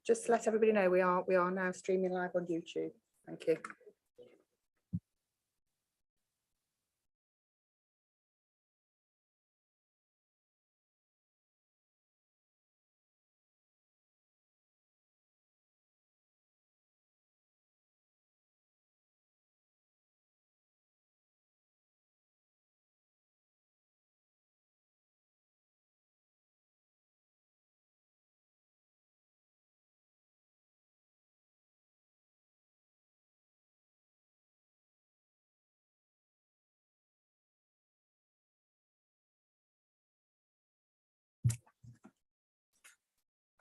just to let everybody know, we are now streaming live on YouTube. Thank you.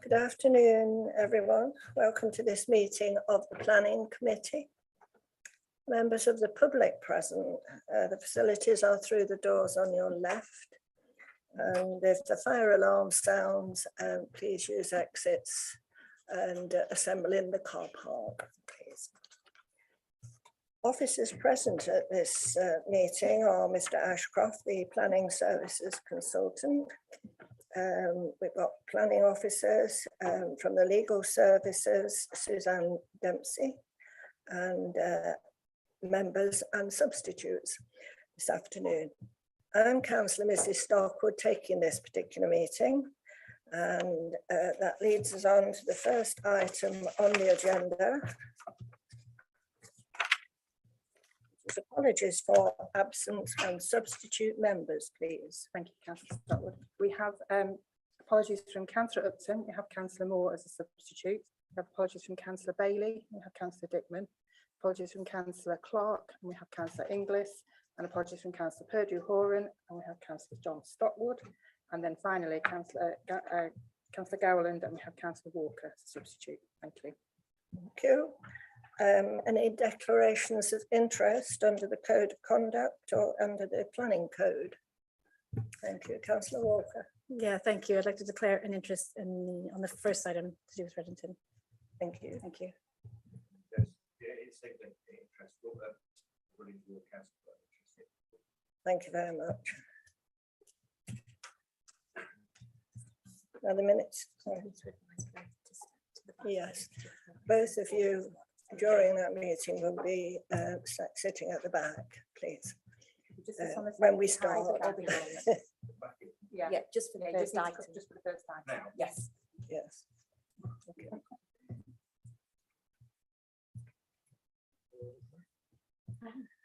Good afternoon, everyone. Welcome to this meeting of the Planning Committee. Members of the public present, the facilities are through the doors on your left. And if the fire alarm sounds, please use exits and assemble in the car park, please. Officers present at this meeting are Mr. Ashcroft, the Planning Services Consultant. We've got planning officers from the legal services, Suzanne Dempsey, and members and substitutes this afternoon. I'm Councillor Mrs. Starkwood taking this particular meeting, and that leads us on to the first item on the agenda. Apologies for absence and substitute members, please. Thank you, Councillor Starkwood. We have apologies from Councillor Upton. We have Councillor Moore as a substitute. We have apologies from Councillor Bailey. We have Councillor Dickman. Apologies from Councillor Clark. And we have Councillor Inglis. And apologies from Councillor Purdue-Horan. And we have Councillor John Stockwood. And then finally, Councillor Gowland. And we have Councillor Walker as a substitute. Thank you. Thank you. Any declarations of interest under the Code of Conduct or under the Planning Code? Thank you, Councillor Walker. Yeah, thank you. I'd like to declare an interest in on the first item to do with Redington. Thank you. Thank you. Yes, yeah, it's significant interest. Thank you very much. Now the minutes. Sorry. Yes, both of you during that meeting will be sitting at the back, please. When we start. Yeah, just for the first item. Just for the first item. Yes. Yes. Okay.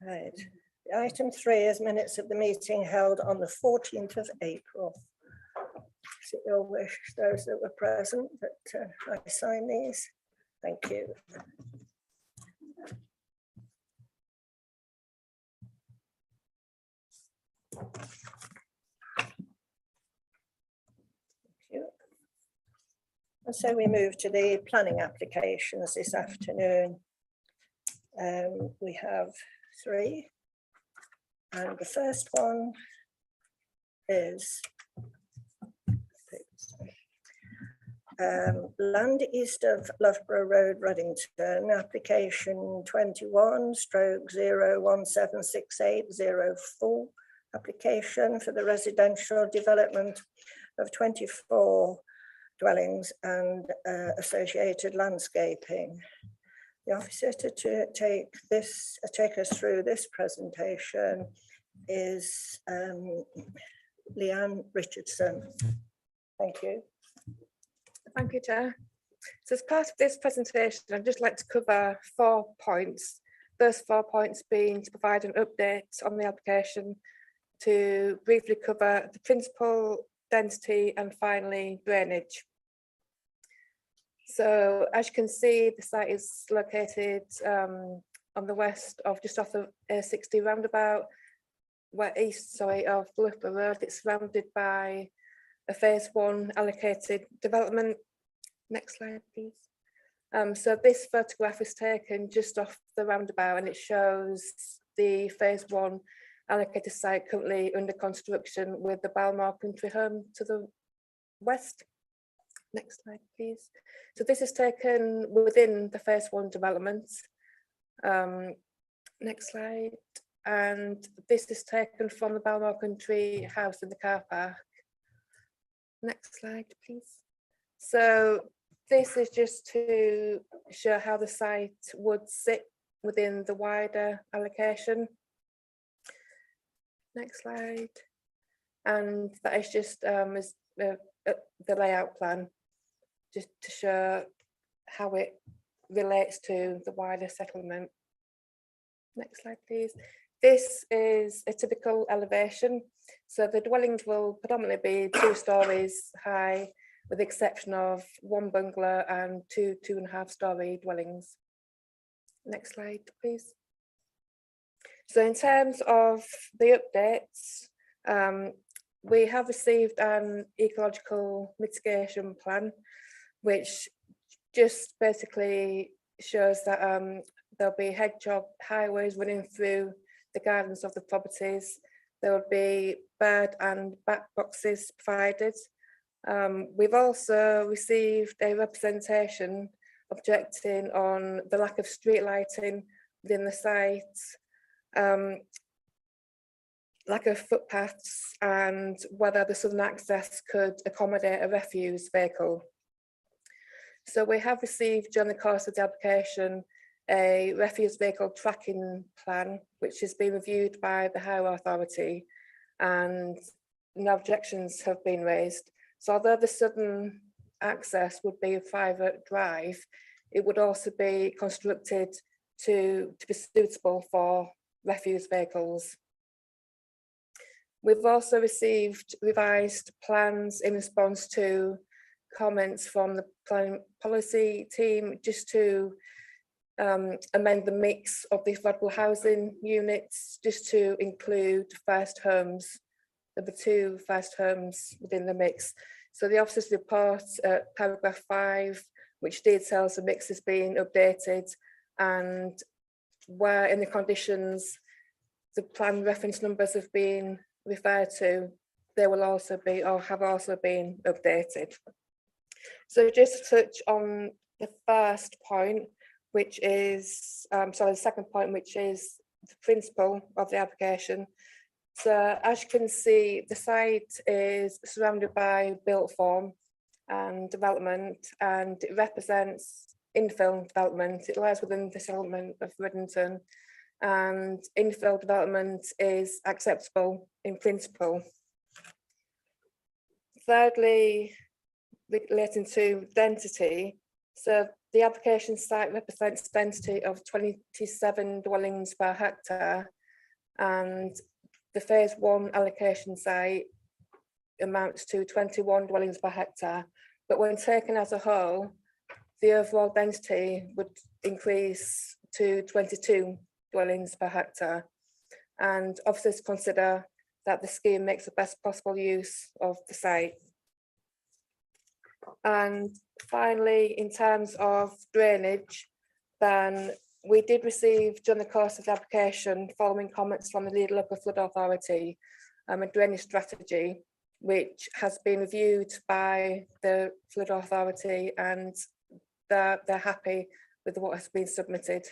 Right. Item 3 is minutes of the meeting held on the 14th of April. Is it your wish, those that were present, that I sign these? Thank you. And so we move to the planning applications this afternoon. We have 3. And the first one is land east of Loughborough Road, Reddington, application 21/0176804, application for the residential development of 24 dwellings and associated landscaping. The officer to take us through this presentation is Leanne Richardson. Thank you. Thank you, Chair. So as part of this presentation, I'd just like to cover 4 points. Those 4 points being to provide an update on the application, to briefly cover the principal, density, and finally drainage. So as you can see, the site is located on the west of just off the A60 roundabout, east of Loughborough Road. It's surrounded by a phase 1 allocated development. Next slide, please. So this photograph is taken just off the roundabout, and it shows the phase 1 allocated site currently under construction with the Balmore Country Home to the west. Next slide, please. So this is taken within the phase 1 development. Next slide. And this is taken from the Balmore Country house in the car park. Next slide, please. So This is just to show how the site would sit within the wider allocation. Next slide. And that is just the layout plan, just to show how it relates to the wider settlement. Next slide, please. This is a typical elevation. So the dwellings will predominantly be 2 stories high, with the exception of 1 bungalow and 2 2.5-story dwellings. Next slide, please. So in terms of the updates, we have received an ecological mitigation plan, which just basically shows that there'll be hedgehog highways running through the gardens of the properties. There will be bird and bat boxes provided. We've also received a representation objecting on the lack of street lighting within the site, lack of footpaths, and whether the southern access could accommodate a refuse vehicle. So we have received during the course of the application a refuse vehicle tracking plan, which has been reviewed by the Highway Authority, and no objections have been raised. So although the southern access would be a private drive, it would also be constructed to be suitable for refuse vehicles. We've also received revised plans in response to comments from the planning policy team, just to amend the mix of the affordable housing units, just to include first homes. There were 2 first homes within the mix. So the officer's report at paragraph 5, which details the mix is being updated, and where in the conditions the plan reference numbers have been referred to, they will also be or have also been updated. So just to touch on the first point, which is, the second point, which is the principle of the application. So as you can see, the site is surrounded by built form and development, and it represents infill development. It lies within the settlement of Riddington, and infill development is acceptable in principle. Thirdly, relating to density, so the application site represents density of 27 dwellings per hectare, and the phase 1 allocation site amounts to 21 dwellings per hectare. But when taken as a whole, the overall density would increase to 22 dwellings per hectare. And officers consider that the scheme makes the best possible use of the site. And finally, in terms of drainage, then we did receive during the course of the application, following comments from the Legal Local Flood Authority, a drainage strategy, which has been reviewed by the Flood Authority, and they're happy with what has been submitted.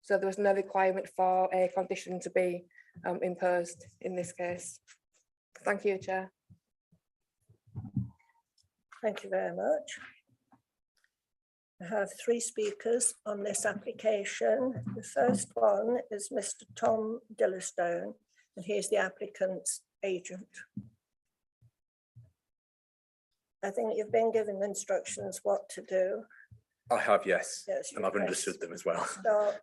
So there was no requirement for a condition to be imposed in this case. Thank you, Chair. Thank you very much. I have 3 speakers on this application. The first one is Mr. Tom Dillistone, and he is the applicant's agent. I think you've been given instructions what to do. I have, yes, Yes, and I've understood them as well. Start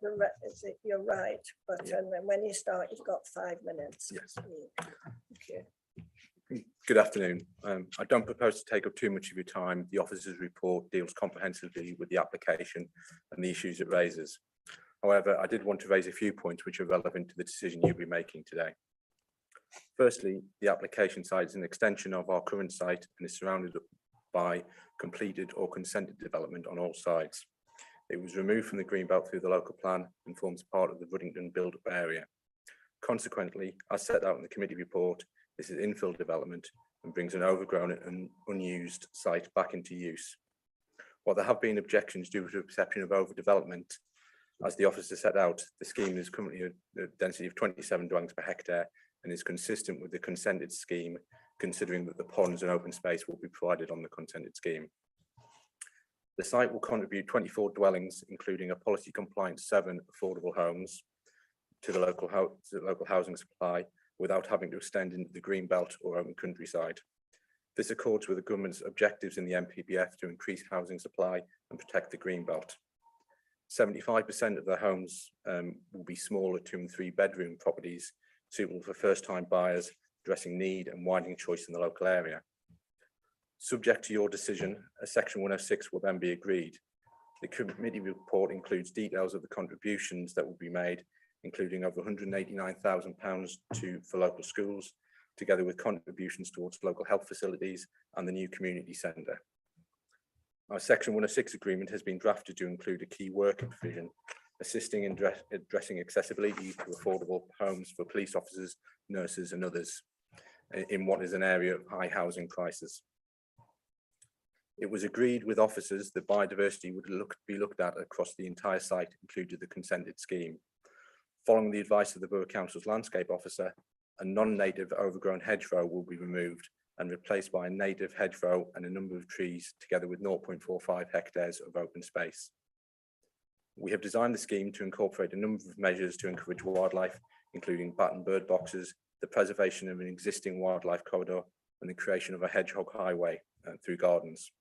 you're right, but then when you start, you've got 5 minutes. Yes. Okay. Good afternoon. I don't propose to take up too much of your time. The officer's report deals comprehensively with the application and the issues it raises. However, I did want to raise a few points which are relevant to the decision you'll be making today. Firstly, the application site is an extension of our current site and is surrounded by completed or consented development on all sides. It was removed from the greenbelt through the local plan and forms part of the Riddington build-up area. Consequently, as set out in the committee report, this is infill development and brings an overgrown and unused site back into use. While there have been objections due to a perception of overdevelopment, as the officer set out, the scheme is currently a density of 27 dwellings per hectare and is consistent with the consented scheme, considering that the ponds and open space will be provided on the consented scheme. The site will contribute 24 dwellings, including a policy compliant 7 affordable homes to the local housing supply without having to extend into the green belt or open countryside. This accords with the government's objectives in the NPPF to increase housing supply and protect the green belt. 75% of the homes will be smaller 2 and 3 bedroom properties suitable for first-time buyers, addressing need and widening choice in the local area. Subject to your decision, a section 106 will then be agreed. The committee report includes details of the contributions that will be made, including over £189,000 for local schools, together with contributions towards local health facilities and the new community centre. Our section 106 agreement has been drafted to include a key worker provision, assisting in addressing accessibility to affordable homes for police officers, nurses and others in what is an area of high housing prices. It was agreed with officers that biodiversity would be looked at across the entire site, including the consented scheme. Following the advice of the Borough Council's landscape officer, a non-native overgrown hedgerow will be removed and replaced by a native hedgerow and a number of trees, together with 0.45 hectares of open space. We have designed the scheme to incorporate a number of measures to encourage wildlife, including bat and bird boxes, the preservation of an existing wildlife corridor, and the creation of a hedgehog highway through gardens.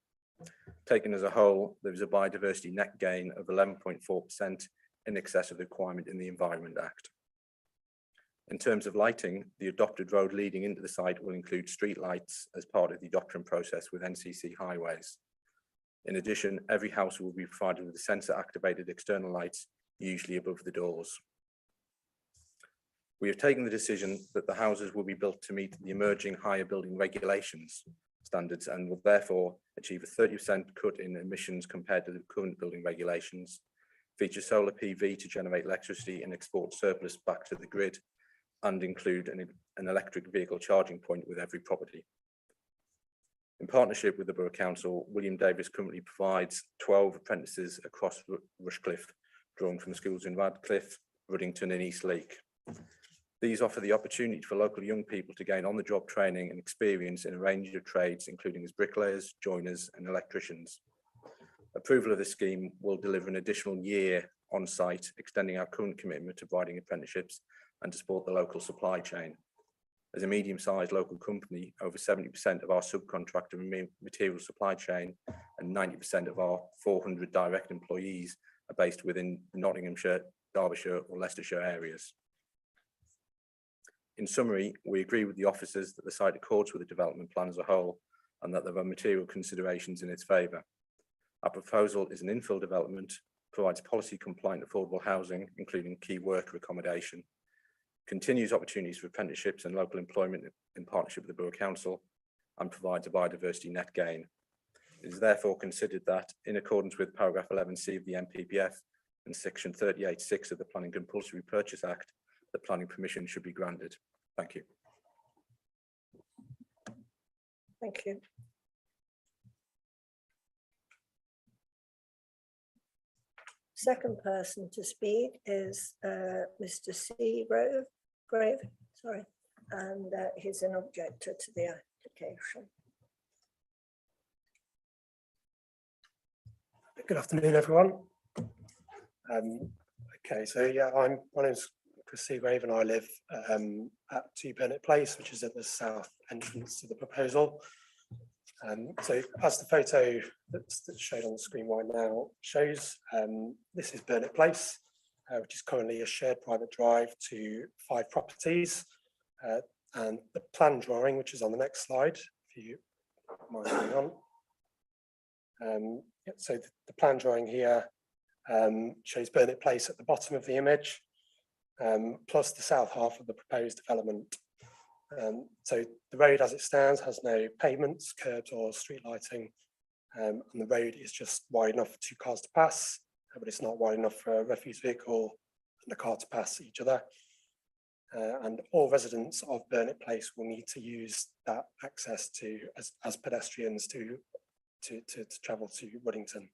Taken as a whole, there is a biodiversity net gain of 11.4% in excess of the requirement in the Environment Act. In terms of lighting, the adopted road leading into the site will include street lights as part of the adoption process with NCC highways. In addition, every house will be provided with sensor-activated external lights, usually above the doors. We have taken the decision that the houses will be built to meet the emerging higher building regulations standards and will therefore achieve a 30% cut in emissions compared to the current building regulations, feature solar PV to generate electricity and export surplus back to the grid, and include an electric vehicle charging point with every property. In partnership with the Borough Council, William Davis currently provides 12 apprentices across Rushcliffe, drawn from schools in Radcliffe, Ruddington and Eastleigh. These offer the opportunity for local young people to gain on-the-job training and experience in a range of trades, including as bricklayers, joiners and electricians. Approval of this scheme will deliver an additional year on site, extending our current commitment to providing apprenticeships and to support the local supply chain. As a medium-sized local company, over 70% of our subcontractor material supply chain and 90% of our 400 direct employees are based within Nottinghamshire, Derbyshire or Leicestershire areas. In summary, we agree with the officers that the site accords with the development plan as a whole and that there are material considerations in its favour. Our proposal is an infill development, provides policy compliant affordable housing, including key worker accommodation, continues opportunities for apprenticeships and local employment in partnership with the Borough Council, and provides a biodiversity net gain. It is therefore considered that, in accordance with paragraph 11C of the NPPF and section 38(6) of the Planning Compulsory Purchase Act, the planning permission should be granted. Thank you. Thank you. Second person to speak is Mr. Grave, sorry, and he's an objector to the application. Good afternoon, everyone. Okay, so yeah, my name's Chris Seagrave and I live at 2 Burnett Place, which is at the south entrance to the proposal. So as the photo that's shown on the screen right now shows, this is Burnett Place, which is currently a shared private drive to 5 properties. And the plan drawing, which is on the next slide, if you mind going on. So the plan drawing here shows Burnett Place at the bottom of the image, plus the south half of the proposed development. So the road as it stands has no pavements, curbs or street lighting, and the road is just wide enough for 2 cars to pass, but it's not wide enough for a refuse vehicle and a car to pass each other. And all residents of Burnett Place will need to use that access to as pedestrians to travel to Ruddington.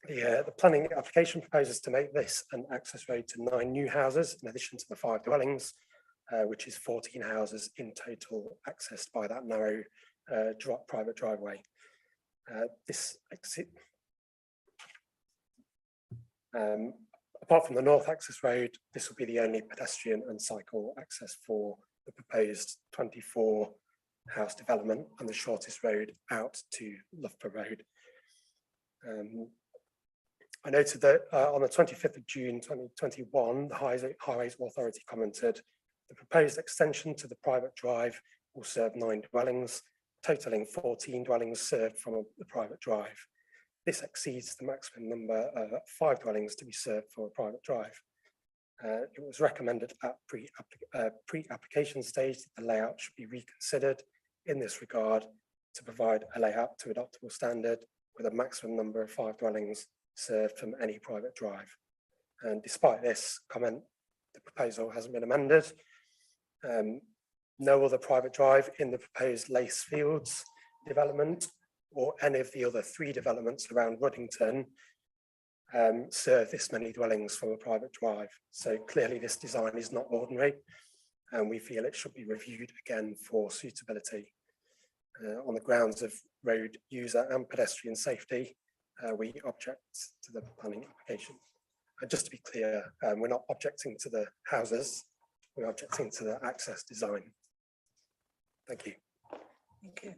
The planning application proposes to make this an access road to 9 new houses in addition to the 5 dwellings, which is 14 houses in total accessed by that narrow private driveway. Apart from the north access road, this will be the only pedestrian and cycle access for the proposed 24 house development and the shortest road out to Loughborough Road. I noted that on the 25th of June 2021, the Highways Authority commented, the proposed extension to the private drive will serve 9 dwellings, totaling 14 dwellings served from the private drive. This exceeds the maximum number of 5 dwellings to be served for a private drive. It was recommended at pre-application stage that the layout should be reconsidered in this regard to provide a layout to adoptable standard with a maximum number of 5 dwellings served from any private drive. And despite this comment, the proposal hasn't been amended. No other private drive in the proposed Lace Fields development or any of the other 3 developments around Ruddington serve this many dwellings from a private drive. So clearly this design is not ordinary, and we feel it should be reviewed again for suitability. On the grounds of road user and pedestrian safety, we object to the planning application. And just to be clear, we're not objecting to the houses, we're objecting to the access design. Thank you. Thank you.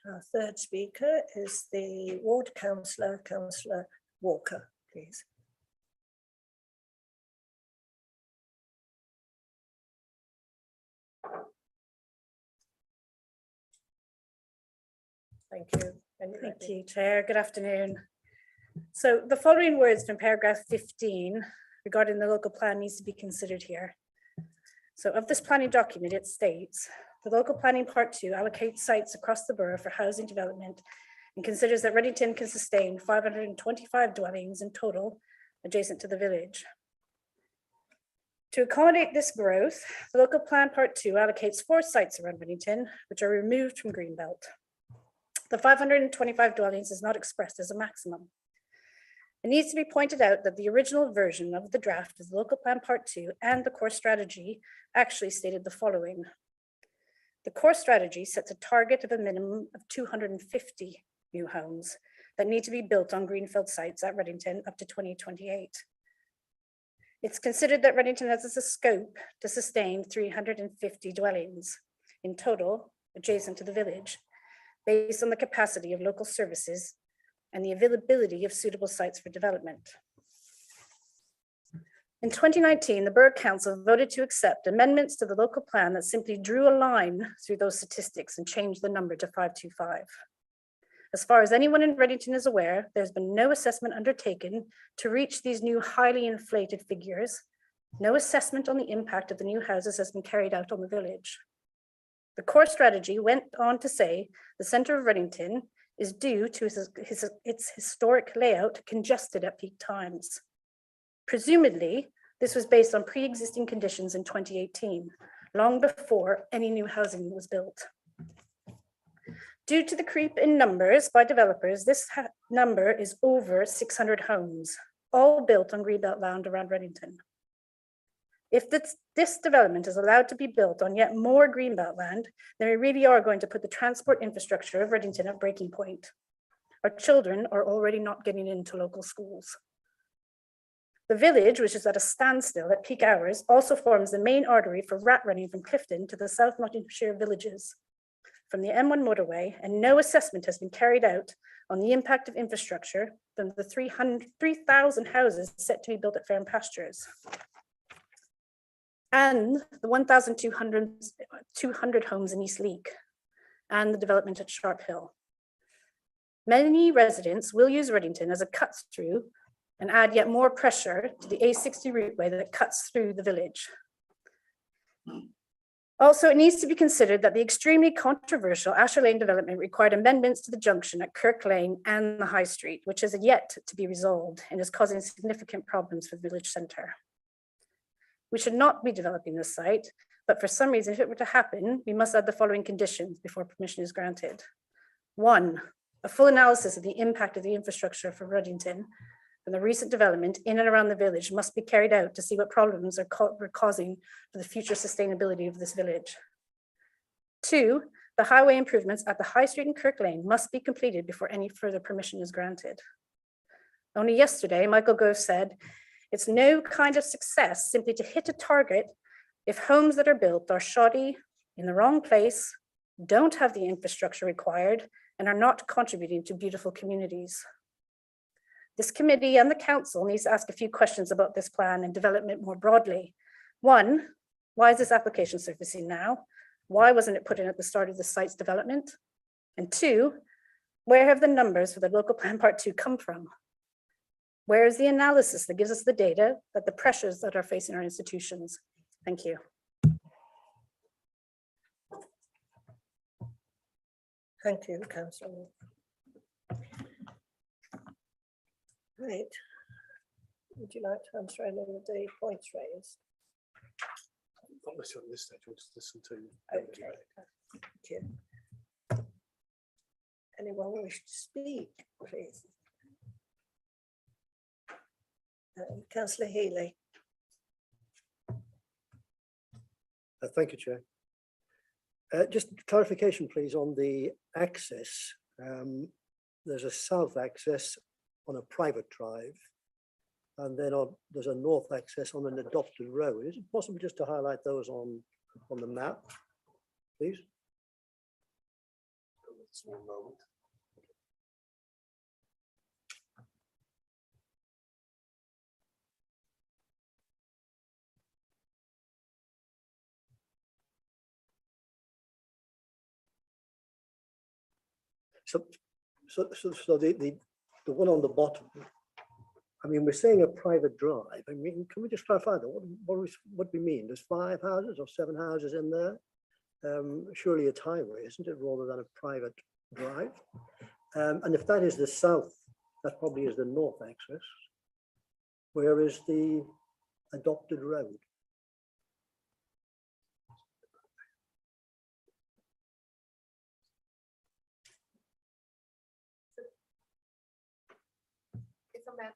Our third speaker is the ward councillor, Councillor Walker, please. Thank you. Thank you, Chair. Good afternoon. So the following words from paragraph 15 regarding the local plan needs to be considered here. So of this planning document, it states, the local planning part 2 allocates sites across the borough for housing development and considers that Ruddington can sustain 525 dwellings in total adjacent to the village. To accommodate this growth, the local plan part 2 allocates 4 sites around Ruddington, which are removed from Greenbelt. The 525 dwellings is not expressed as a maximum. It needs to be pointed out that the original version of the draft of the local plan part 2 and the core strategy actually stated the following. The core strategy sets a target of a minimum of 250 new homes that need to be built on greenfield sites at Ruddington up to 2028. It's considered that Ruddington has a scope to sustain 350 dwellings in total adjacent to the village, based on the capacity of local services and the availability of suitable sites for development. In 2019, the Borough Council voted to accept amendments to the local plan that simply drew a line through those statistics and changed the number to 525. As far as anyone in Ruddington is aware, there's been no assessment undertaken to reach these new highly inflated figures. No assessment on the impact of the new houses has been carried out on the village. The core strategy went on to say the centre of Ruddington is due to its historic layout congested at peak times. Presumably, this was based on pre-existing conditions in 2018, long before any new housing was built. Due to the creep in numbers by developers, this number is over 600 homes, all built on greenbelt land around Ruddington. If this development is allowed to be built on yet more greenbelt land, then we really are going to put the transport infrastructure of Ruddington at breaking point. Our children are already not getting into local schools. The village, which is at a standstill at peak hours, also forms the main artery for rat running from Clifton to the South Nottinghamshire villages from the M1 motorway, and no assessment has been carried out on the impact of infrastructure than the 3,000 houses set to be built at Fair and Pastures, and the 1,200 homes in East Leek, and the development at Sharp Hill. Many residents will use Ruddington as a cut through and add yet more pressure to the A60 routeway that cuts through the village. Also, it needs to be considered that the extremely controversial Asher Lane development required amendments to the junction at Kirk Lane and the High Street, which is yet to be resolved and is causing significant problems for the village centre. We should not be developing this site, but for some reason, if it were to happen, we must add the following conditions before permission is granted. 1, a full analysis of the impact of the infrastructure for Ruddington from the recent development in and around the village must be carried out to see what problems we're causing for the future sustainability of this village. 2, the highway improvements at the High Street and Kirk Lane must be completed before any further permission is granted. Only yesterday, Michael Gove said, it's no kind of success simply to hit a target if homes that are built are shoddy, in the wrong place, don't have the infrastructure required, and are not contributing to beautiful communities. This committee and the council needs to ask a few questions about this plan and development more broadly. 1, why is this application surfacing now? Why wasn't it put in at the start of the site's development? And 2, where have the numbers for the local plan part 2 come from? Where is the analysis that gives us the data that the pressures that are facing our institutions? Thank you. Thank you, Councillor. Right. Would you like to answer any of the points raised? Not necessarily at this stage, we'll just listen to. Okay. Thank you. Anyone wish to speak, please? Councillor Healy. Thank you, Chair. Just clarification, please, on the access. There's a south access on a private drive, and then there's a north access on an adopted road. Is it possible just to highlight those on the map, please? Small moment. So the one on the bottom, I mean, we're saying a private drive. I mean, can we just clarify that? What we mean? There's 5 houses or 7 houses in there? Surely it's highway, isn't it, rather than a private drive? And if that is the south, that probably is the north access. Where is the adopted road?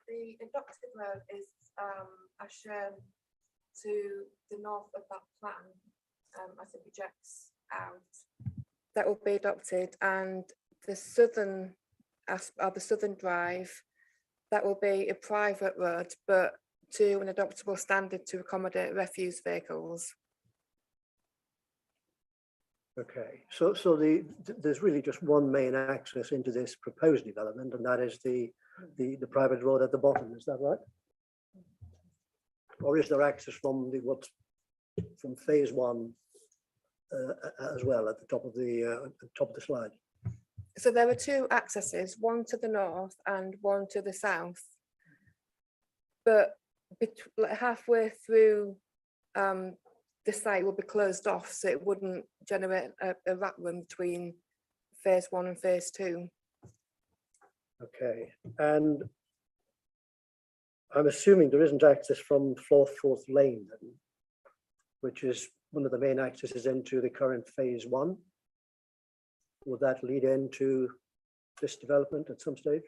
The adopted road is as shown to the north of that plan as it projects out. That will be adopted, and the southern drive, that will be a private road, but to an adoptable standard to accommodate refuse vehicles. Okay, so there's really just one main access into this proposed development, and that is the private road at the bottom. Is that right? Or is there access from from phase 1 as well at the top of the slide? So there are 2 accesses, one to the north and one to the south. But halfway through the site will be closed off, so it wouldn't generate a rat run between phase 1 and phase 2. Okay, and I'm assuming there isn't access from Forth Lane, then, which is one of the main accesses into the current phase 1. Would that lead into this development at some stage?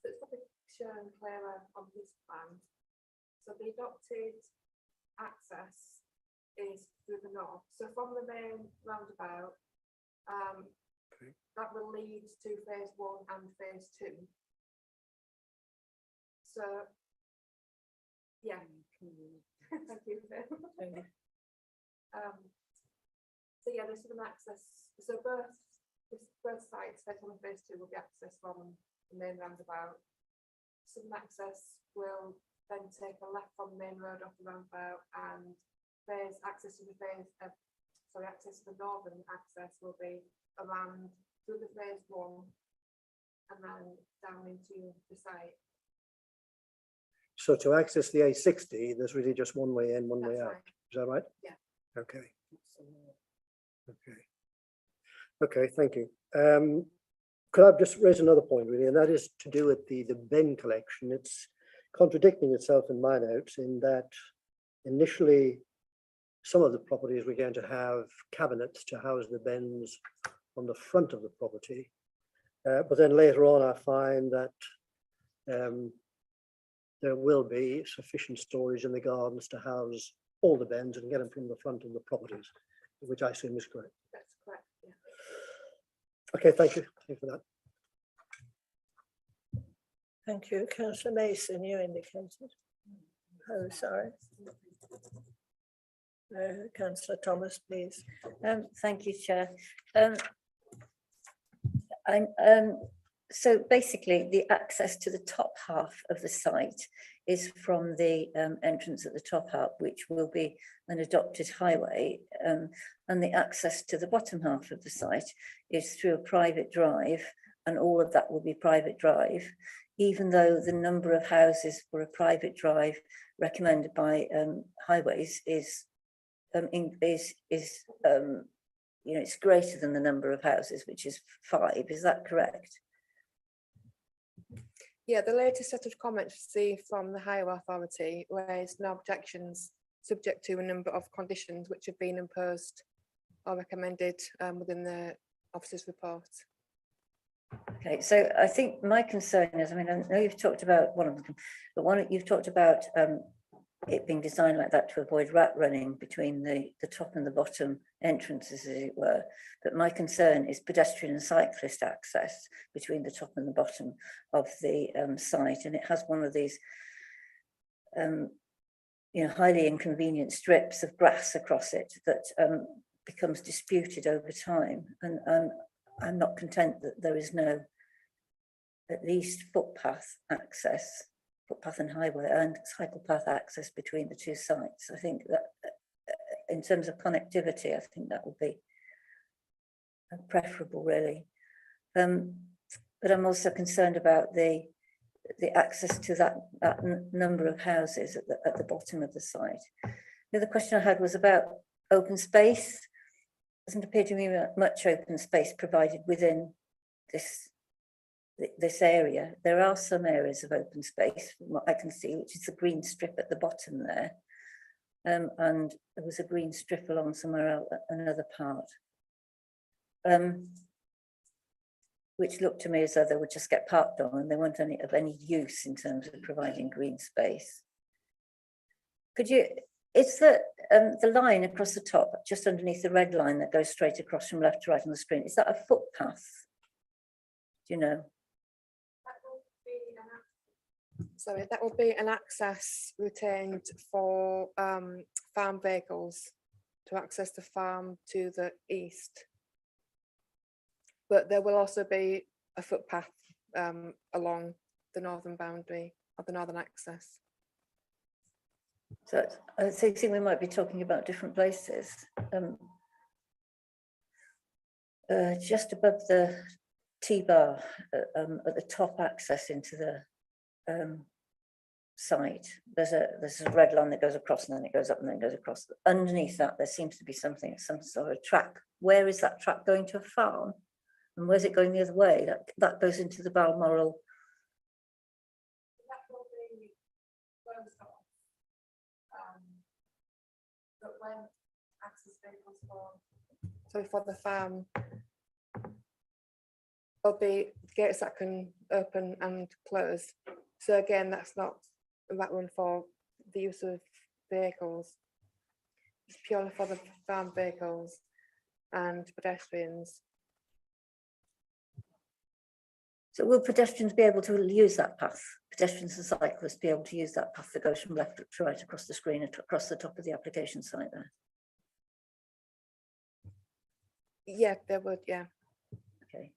It's probably shown clearer on this plan. So the adopted access is through the north. So from the main roundabout, that will lead to phase 1 and phase 2. So, yeah. Thank you. So yeah, there's an access. So both sites, phase 1 and phase 2, will be accessed from the main roundabout. Some access will then take a left from the main road off the roundabout, and there's access to the access to the northern access will be around through the phase 1 and then down into the site. So to access the A60, there's really just one way in, one way out. Right. Is that right? Yeah. Okay, Okay. Okay, thank you. Could I just raise another point really, and that is to do with the bin collection. It's contradicting itself in my notes in that initially some of the properties were going to have cabinets to house the bins on the front of the property. But then later on, I find that there will be sufficient storage in the gardens to house all the bins and get them from the front of the properties, which I assume is correct. That's correct, yeah. Okay, thank you. Thank you for that. Thank you. Councillor Mason, you indicated. Oh, sorry. Councillor Thomas, please. Thank you, Chair. So basically, the access to the top half of the site is from the entrance at the top half, which will be an adopted highway, and the access to the bottom half of the site is through a private drive, and all of that will be private drive, even though the number of houses for a private drive recommended by highways is you know, it's greater than the number of houses, which is 5. Is that correct? Yeah, the latest set of comments received from the Highway Authority raised no objections subject to a number of conditions which have been imposed or recommended within the officer's report. Okay, so I think my concern is, I mean, I know you've talked about one of them, but you've talked about it being designed like that to avoid rat running between the top and the bottom entrances, as it were. But my concern is pedestrian and cyclist access between the top and the bottom of the site. And it has one of these, you know, highly inconvenient strips of grass across it that becomes disputed over time. And I'm not content that there is no at least footpath access, footpath and highway and cycle path access between the two sites. I think that in terms of connectivity, I think that would be preferable really. But I'm also concerned about the access to that number of houses at the bottom of the site. The other question I had was about open space. Doesn't appear to be much open space provided within this area. There are some areas of open space from what I can see, which is the green strip at the bottom there. And there was a green strip along somewhere else, another part, which looked to me as though they would just get parked on and they weren't of any use in terms of providing green space. Could you, is the line across the top, just underneath the red line that goes straight across from left to right on the screen, is that a footpath? Do you know? Sorry, that will be an access retained for farm vehicles to access the farm to the east. But there will also be a footpath along the northern boundary of the northern access. So I think we might be talking about different places. Just above the T-bar at the top access into the site, there's a red line that goes across and then it goes up and then goes across. Underneath that, there seems to be something, some sort of track. Where is that track going to a farm? And where's it going the other way? That goes into the Balmoral. That will be closed off. But when access vehicles for the farm, there'll be gates that can open and close. So again, that's not that one for the use of vehicles. It's purely for the farm vehicles and pedestrians. So will pedestrians be able to use that path? Pedestrians and cyclists be able to use that path that goes from left to right across the screen, across the top of the application site there? Yeah, they would, yeah. Okay.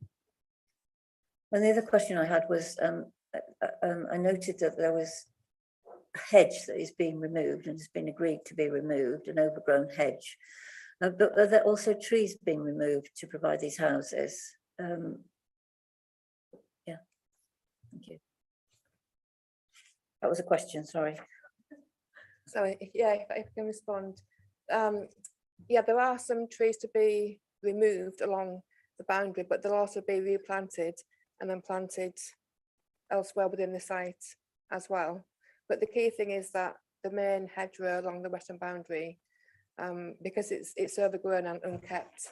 And the other question I had was, I noted that there was a hedge that is being removed and has been agreed to be removed, an overgrown hedge. But are there also trees being removed to provide these houses? Yeah, thank you. That was a question, sorry. Sorry, yeah, if I can respond. Yeah, there are some trees to be removed along the boundary, but they'll also be replanted and then planted elsewhere within the site as well. But the key thing is that the main hedgerow along the western boundary, because it's overgrown and unkept,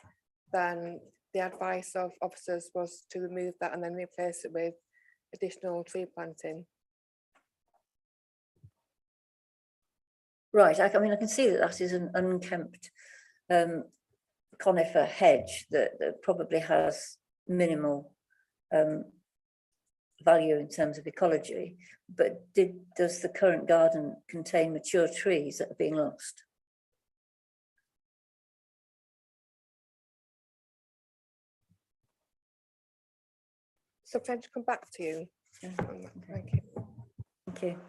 then the advice of officers was to remove that and then replace it with additional tree planting. Right, I mean, I can see that that is an unkempt conifer hedge that probably has minimal value in terms of ecology, but does the current garden contain mature trees that are being lost? So can I just come back to you? Thank you. Thank you.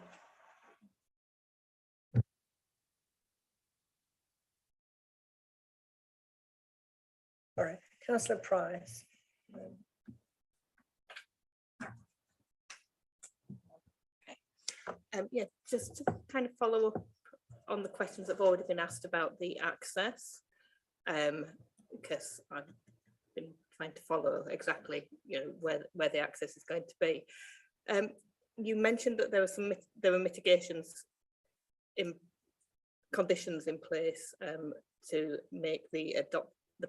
All right, Councillor Price. Yeah, just to kind of follow up on the questions that have already been asked about the access, because I've been trying to follow exactly, you know, where the access is going to be. You mentioned that there were mitigations in conditions in place to make the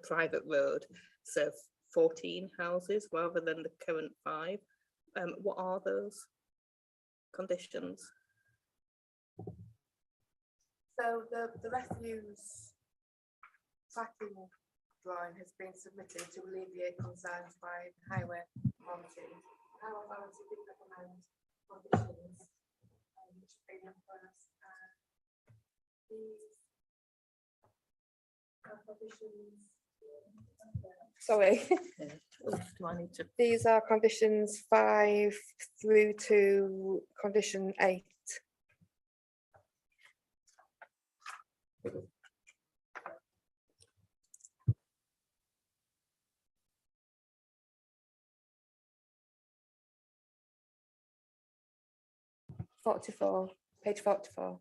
private road serve 14 houses rather than the current 5. What are those conditions? So the refuse tracking drawing has been submitted to alleviate concerns by highway authority. Our authority did recommend conditions which have been in place. These are conditions. Sorry. Do I need to? These are conditions 5 through to condition 8. Page 44.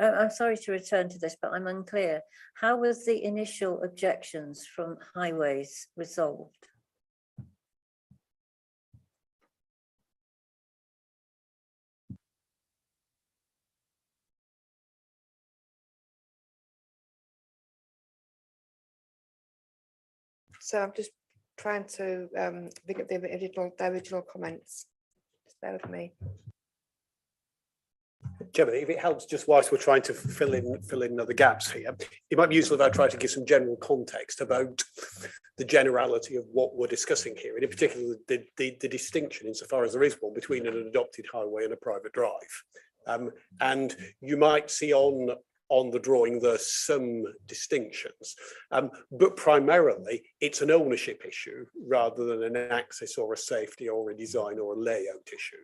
I'm sorry to return to this, but I'm unclear. How was the initial objections from highways resolved? So I'm just trying to pick up the original comments. Just bear with me. Chairman, if it helps, just whilst we're trying to fill in other gaps here, it might be useful if I try to give some general context about the generality of what we're discussing here, and in particular the distinction, insofar as there is one, between an adopted highway and a private drive. And you might see on the drawing there's some distinctions, but primarily it's an ownership issue rather than an access or a safety or a design or a layout issue.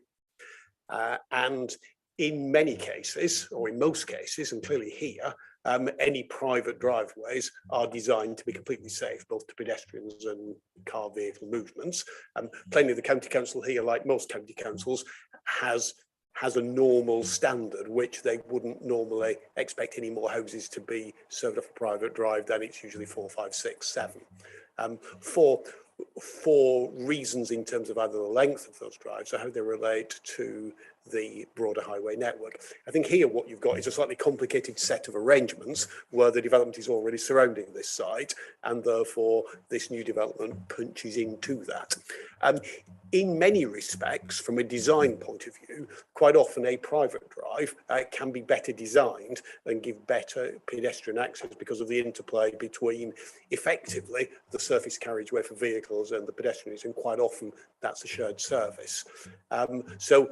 And in many cases, or in most cases, and clearly here, any private driveways are designed to be completely safe, both to pedestrians and car vehicle movements. Plainly, the county council here, like most county councils, has has a normal standard, which they wouldn't normally expect any more houses to be served off a private drive than it's usually 4, 5, 6, 7. For reasons in terms of either the length of those drives or how they relate to the broader highway network. I think here what you've got is a slightly complicated set of arrangements where the development is already surrounding this site, and therefore this new development punches into that. In many respects, from a design point of view, quite often a private drive can be better designed and give better pedestrian access because of the interplay between effectively the surface carriageway for vehicles and the pedestrians, and quite often that's a shared service. So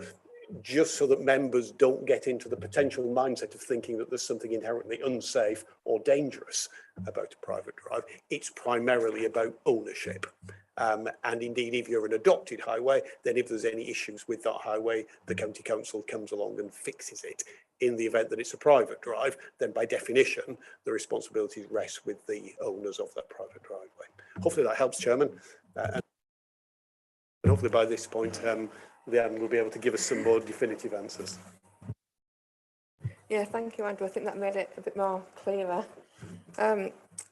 just so that members don't get into the potential mindset of thinking that there's something inherently unsafe or dangerous about a private drive, it's primarily about ownership. And indeed, if you're an adopted highway, then if there's any issues with that highway, the county council comes along and fixes it. In the event that it's a private drive, then by definition, the responsibilities rest with the owners of that private driveway. Hopefully that helps, Chairman. And hopefully by this point, Leanne will be able to give us some more definitive answers. Yeah, thank you, Andrew. I think that made it a bit more clearer.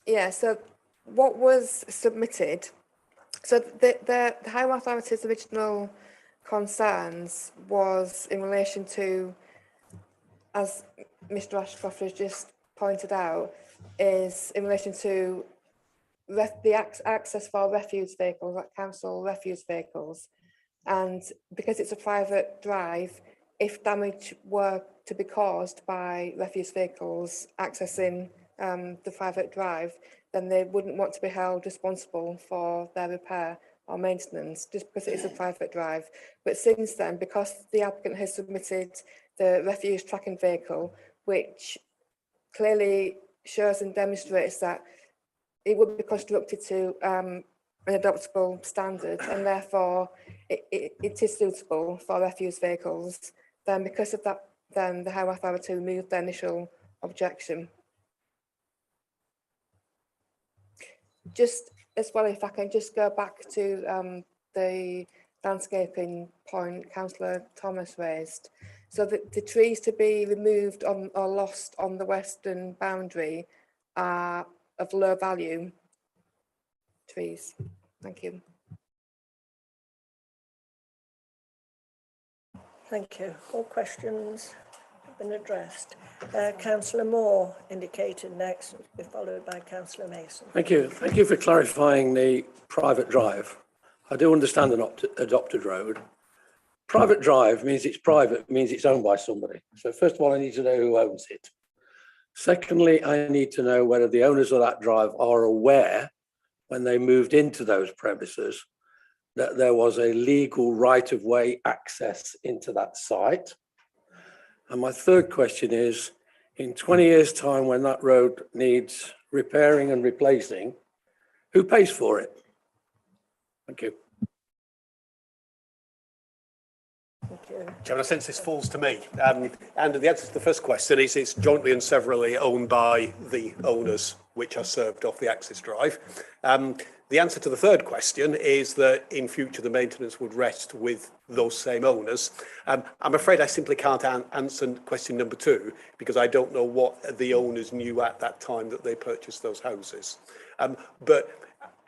Yeah, so what was submitted, so the Highway Authority's original concerns was in relation to, as Mr Ashcroft has just pointed out, is in relation to the access for refuse vehicles, like council refuse vehicles. And because it's a private drive, if damage were to be caused by refuse vehicles accessing the private drive, then they wouldn't want to be held responsible for their repair or maintenance just because it is a private drive. But since then, because the applicant has submitted the refuse tracking vehicle, which clearly shows and demonstrates that it would be constructed to an adoptable standard, and therefore it is suitable for refuse vehicles, then because of that, then the Highway Authority removed their initial objection. Just as well, if I can just go back to the landscaping point Councillor Thomas raised. So the trees to be removed or lost on the western boundary are of low value trees. Thank you. Thank you. All questions have been addressed. Councillor Moore indicated next, will be followed by Councillor Mason. Thank you. Thank you for clarifying the private drive. I do understand an adopted road. Private drive means it's private, means it's owned by somebody. So first of all, I need to know who owns it. Secondly, I need to know whether the owners of that drive are aware when they moved into those premises that there was a legal right-of-way access into that site. And my third question is, in 20 years' time, when that road needs repairing and replacing, who pays for it? Thank you. Thank you. Chairman, I sense this falls to me. And the answer to the first question is it's jointly and severally owned by the owners which are served off the access drive. The answer to the third question is that in future the maintenance would rest with those same owners. I'm afraid I simply can't answer question number 2 because I don't know what the owners knew at that time that they purchased those houses. But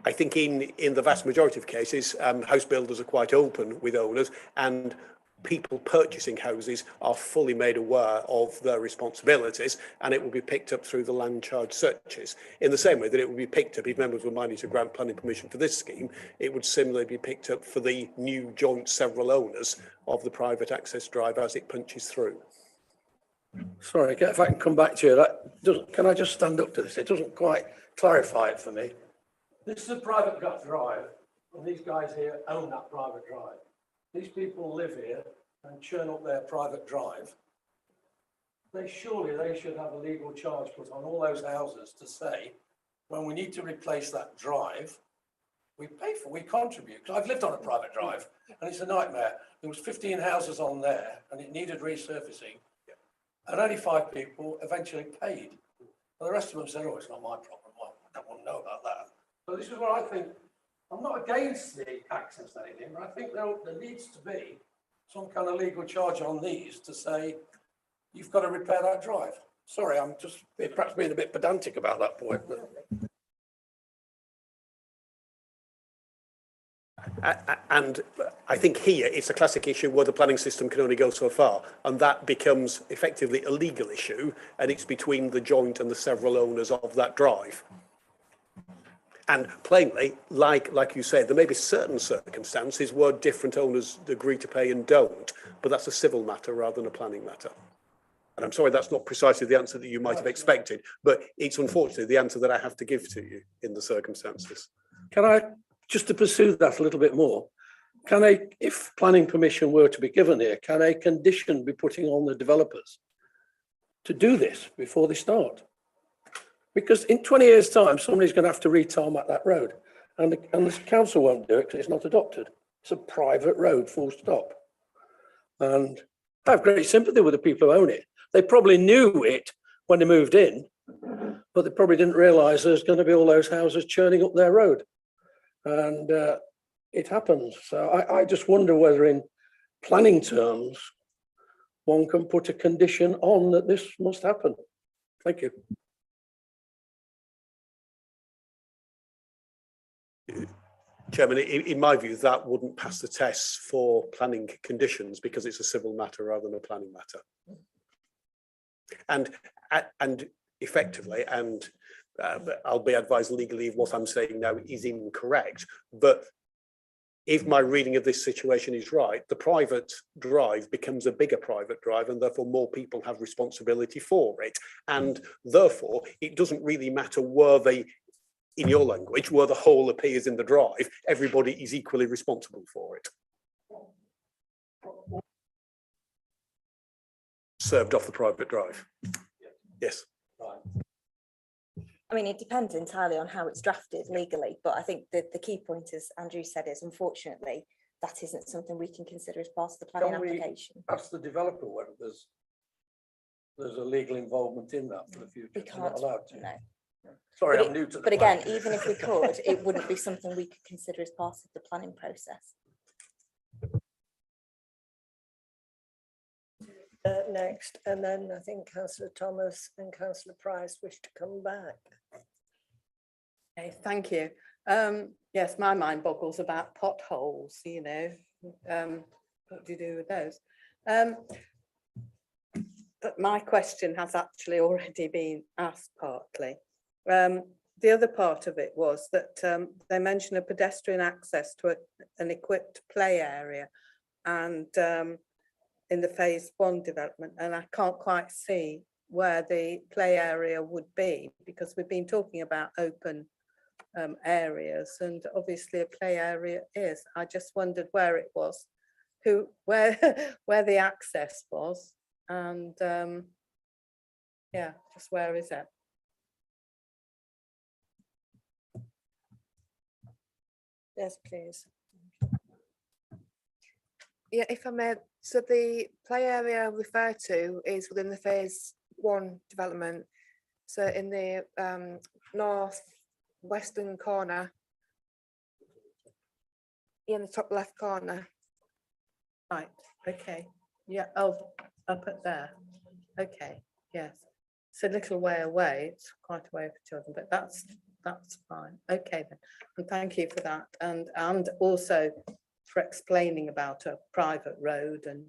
I think in the vast majority of cases, house builders are quite open with owners, and people purchasing houses are fully made aware of their responsibilities, and it will be picked up through the land charge searches. In the same way that it will be picked up if members were minded to grant planning permission for this scheme, it would similarly be picked up for the new joint several owners of the private access drive as it punches through. Sorry, if I can come back to you, that doesn't, can I just stand up to this? It doesn't quite clarify it for me. This is a private drive, and these guys here own that private drive. These people live here and churn up their private drive. Surely they should have a legal charge put on all those houses to say, when we need to replace that drive, we pay for, we contribute. Because I've lived on a private drive and it's a nightmare. There was 15 houses on there and it needed resurfacing. And only 5 people eventually paid. And the rest of them said, oh, it's not my problem. Well, I don't want to know about that. So this is what I think. I'm not against the access to anything, but I think there needs to be some kind of legal charge on these to say, you've got to repair that drive? Sorry, I'm just perhaps being a bit pedantic about that point, but. And I think here it's a classic issue where the planning system can only go so far, and that becomes effectively a legal issue, and it's between the joint and the several owners of that drive. And plainly, like you said, there may be certain circumstances where different owners agree to pay and don't, but that's a civil matter rather than a planning matter. And I'm sorry, that's not precisely the answer that you might have expected, but it's unfortunately the answer that I have to give to you in the circumstances. Can I, just to pursue that a little bit more, if planning permission were to be given here, can a condition be putting on the developers to do this before they start? Because in 20 years' time, somebody's going to have to re-tarmac that road, and the council won't do it because it's not adopted. It's a private road, full stop. And I have great sympathy with the people who own it. They probably knew it when they moved in, but they probably didn't realise there's going to be all those houses churning up their road. And it happens. So I just wonder whether in planning terms, one can put a condition on that this must happen. Thank you. Chairman, in my view, that wouldn't pass the tests for planning conditions because it's a civil matter rather than a planning matter. And effectively, and I'll be advised legally if what I'm saying now is incorrect, but if my reading of this situation is right, the private drive becomes a bigger private drive and therefore more people have responsibility for it. And therefore, it doesn't really matter where they, in your language, where the hole appears in the drive, everybody is equally responsible for it. Served off the private drive. Yes. I mean, it depends entirely on how it's drafted legally, but I think the key point, as Andrew said, is unfortunately that isn't something we can consider as part of the planning application. Ask the developer whether there's a legal involvement in that for the future. We can't. Not allowed to. No. Sorry, I'm new to the But again, even if we could, it wouldn't be something we could consider as part of the planning process. Next, and then I think Councillor Thomas and Councillor Price wish to come back. Okay, thank you. Yes, my mind boggles about potholes, you know. What do you do with those? But my question has actually already been asked partly. The other part of it was that they mentioned a pedestrian access to an equipped play area and in the phase 1 development, and I can't quite see where the play area would be because we've been talking about open areas, and obviously a play area is. I just wondered where it was, where the access was, and yeah, just where is it? Yes, please. Yeah, if I may, so the play area referred to is within the phase 1 development. So in the north western corner, in the top left corner. Right, okay. Yeah, oh, up at there. Okay, yes. It's a little way away. It's quite a way for children, but that's fine. Okay then. And thank you for that. And also for explaining about a private road, and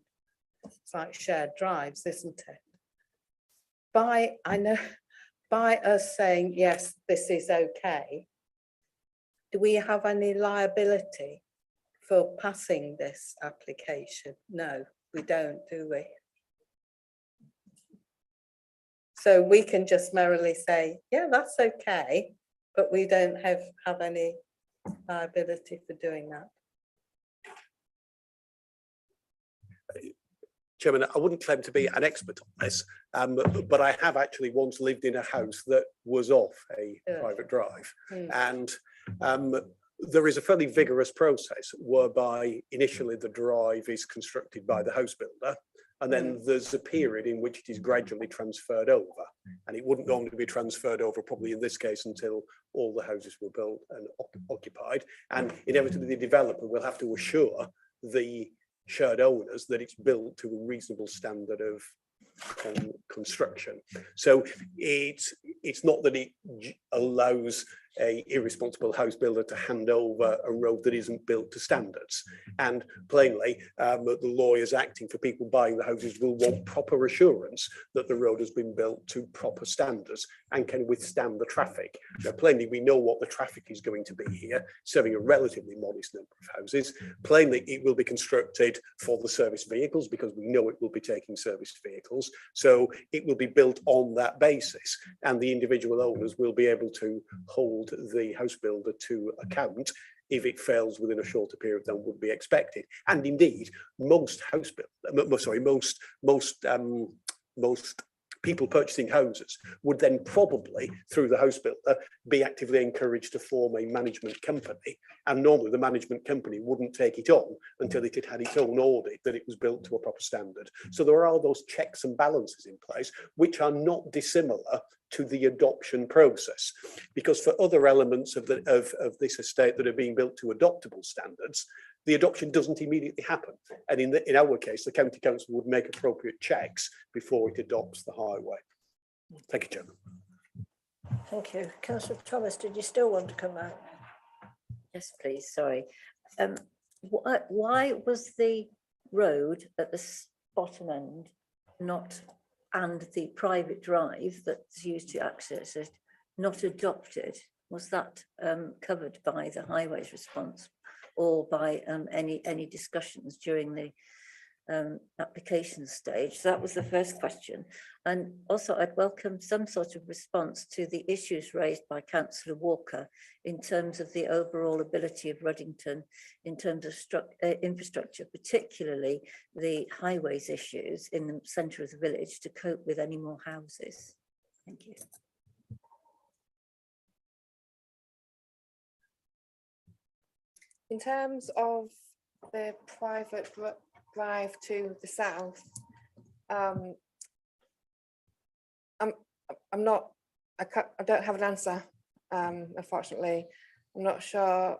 it's like shared drives, isn't it? By us saying, yes, this is okay, do we have any liability for passing this application? No, we don't, do we? So we can just merrily say, yeah, that's okay, but we don't have any liability for doing that. Chairman, I wouldn't claim to be an expert on this, but I have actually once lived in a house that was off a private drive. And there is a fairly vigorous process whereby initially the drive is constructed by the house builder, and then there's a period in which it is gradually transferred over. And it wouldn't normally be transferred over, probably in this case, until all the houses were built and occupied. And inevitably the developer will have to assure the shared owners that it's built to a reasonable standard of construction. So it's not that it allows a irresponsible house builder to hand over a road that isn't built to standards. And plainly, the lawyers acting for people buying the houses will want proper assurance that the road has been built to proper standards and can withstand the traffic. Now, plainly, we know what the traffic is going to be here, serving a relatively modest number of houses. Plainly, it will be constructed for the service vehicles because we know it will be taking service vehicles. So it will be built on that basis, and the individual owners will be able to hold the house builder to account if it fails within a shorter period than would be expected. And indeed, most people purchasing houses would then probably, through the house builder, be actively encouraged to form a management company. And normally the management company wouldn't take it on until it had its own audit that it was built to a proper standard. So there are those checks and balances in place, which are not dissimilar to the adoption process. Because for other elements of this estate that are being built to adoptable standards, the adoption doesn't immediately happen. And in our case, the county council would make appropriate checks before it adopts the highway. Thank you, Chairman. Thank you. Councillor Thomas, did you still want to come back? Yes, please, sorry. Why was the road at the bottom end not, and the private drive that's used to access it, not adopted? Was that covered by the highways response or by any discussions during the application stage? So that was the first question. And also I'd welcome some sort of response to the issues raised by Councillor Walker in terms of the overall ability of Ruddington in terms of infrastructure, particularly the highways issues in the centre of the village, to cope with any more houses. Thank you. In terms of the private drive to the south, I don't have an answer, unfortunately. I'm not sure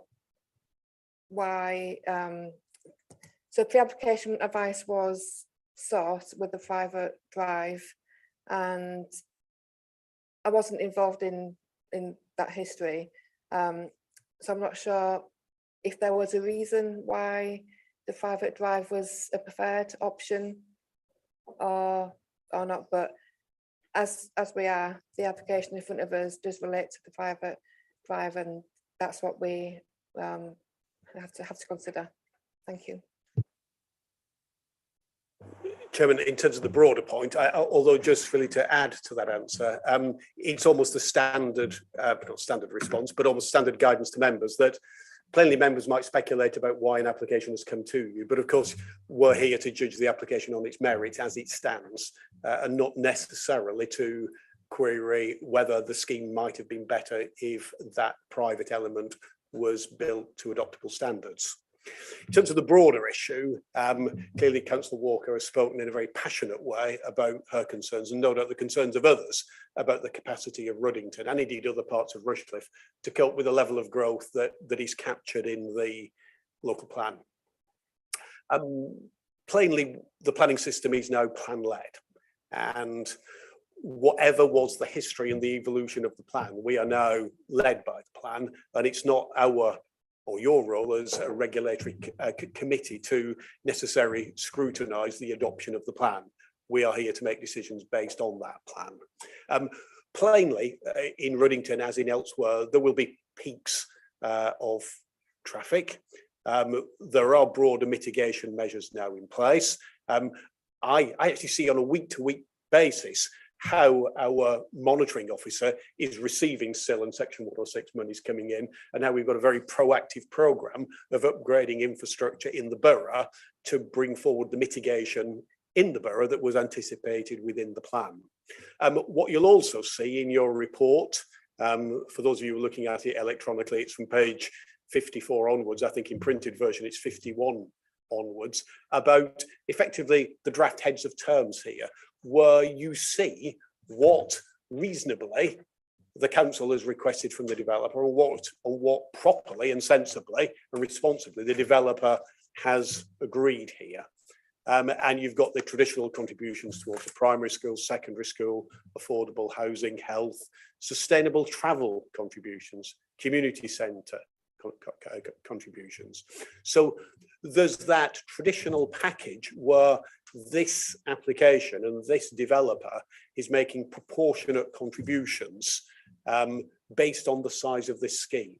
why. So pre-application advice was sought with the private drive, and I wasn't involved in that history. So I'm not sure if there was a reason why the private drive was a preferred option or not, but as we are, the application in front of us does relate to the private drive, and that's what we have to consider. Thank you. Chairman, in terms of the broader point, although just really to add to that answer, it's almost the standard, not standard response, but almost standard guidance to members that plainly members might speculate about why an application has come to you, but of course we're here to judge the application on its merit as it stands, and not necessarily to query whether the scheme might have been better if that private element was built to adoptable standards. In terms of the broader issue, clearly Councillor Walker has spoken in a very passionate way about her concerns, and no doubt the concerns of others about the capacity of Ruddington and indeed other parts of Rushcliffe to cope with the level of growth that is captured in the local plan. Plainly, the planning system is now plan-led, and whatever was the history and the evolution of the plan, we are now led by the plan, and it's not our or your role as a regulatory committee to necessarily scrutinise the adoption of the plan. We are here to make decisions based on that plan. Plainly, in Ruddington, as in elsewhere, there will be peaks of traffic. There are broader mitigation measures now in place. I actually see on a week-to-week basis how our monitoring officer is receiving SIL and Section 106 monies coming in, and how we've got a very proactive programme of upgrading infrastructure in the borough to bring forward the mitigation in the borough that was anticipated within the plan. What you'll also see in your report, for those of you who are looking at it electronically, it's from page 54 onwards. I think in printed version it's 51 onwards, about effectively the draft heads of terms here, where you see what reasonably the council has requested from the developer, and what properly and sensibly and responsibly the developer has agreed here. And you've got the traditional contributions towards the primary school, secondary school, affordable housing, health, sustainable travel contributions, community centre contributions. So there's that traditional package where this application and this developer is making proportionate contributions based on the size of this scheme.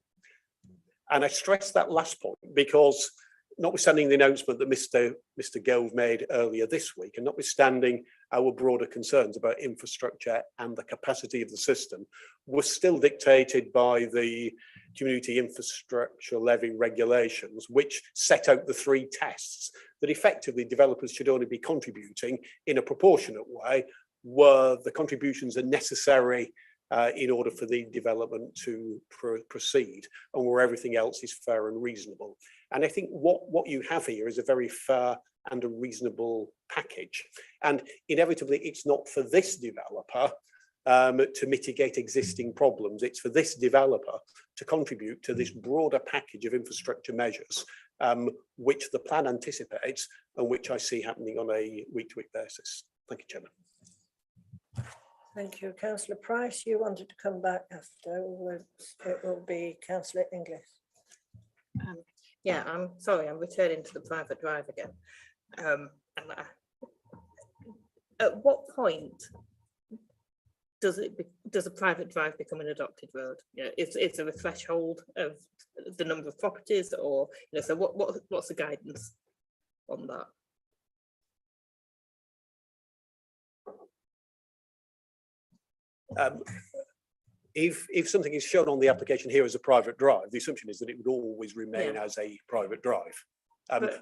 And I stress that last point because notwithstanding the announcement that Mr. Gove made earlier this week, and notwithstanding our broader concerns about infrastructure and the capacity of the system, we're still dictated by the community infrastructure levy regulations, which set out the 3 tests that effectively developers should only be contributing in a proportionate way, where the contributions are necessary in order for the development to proceed, and where everything else is fair and reasonable. And I think what you have here is a very fair and a reasonable package. And inevitably, it's not for this developer to mitigate existing problems. It's for this developer to contribute to this broader package of infrastructure measures, which the plan anticipates and which I see happening on a week-to-week basis. Thank you, Chairman. Thank you, Councillor Price. You wanted to come back afterwards. It will be Councillor English. Yeah, I'm sorry, I'm returning to the private drive again. At what point does a private drive become an adopted road? You know, is there a threshold of the number of properties, or so what's the guidance on that? If something is shown on the application here as a private drive, the assumption is that it would always remain as a private drive.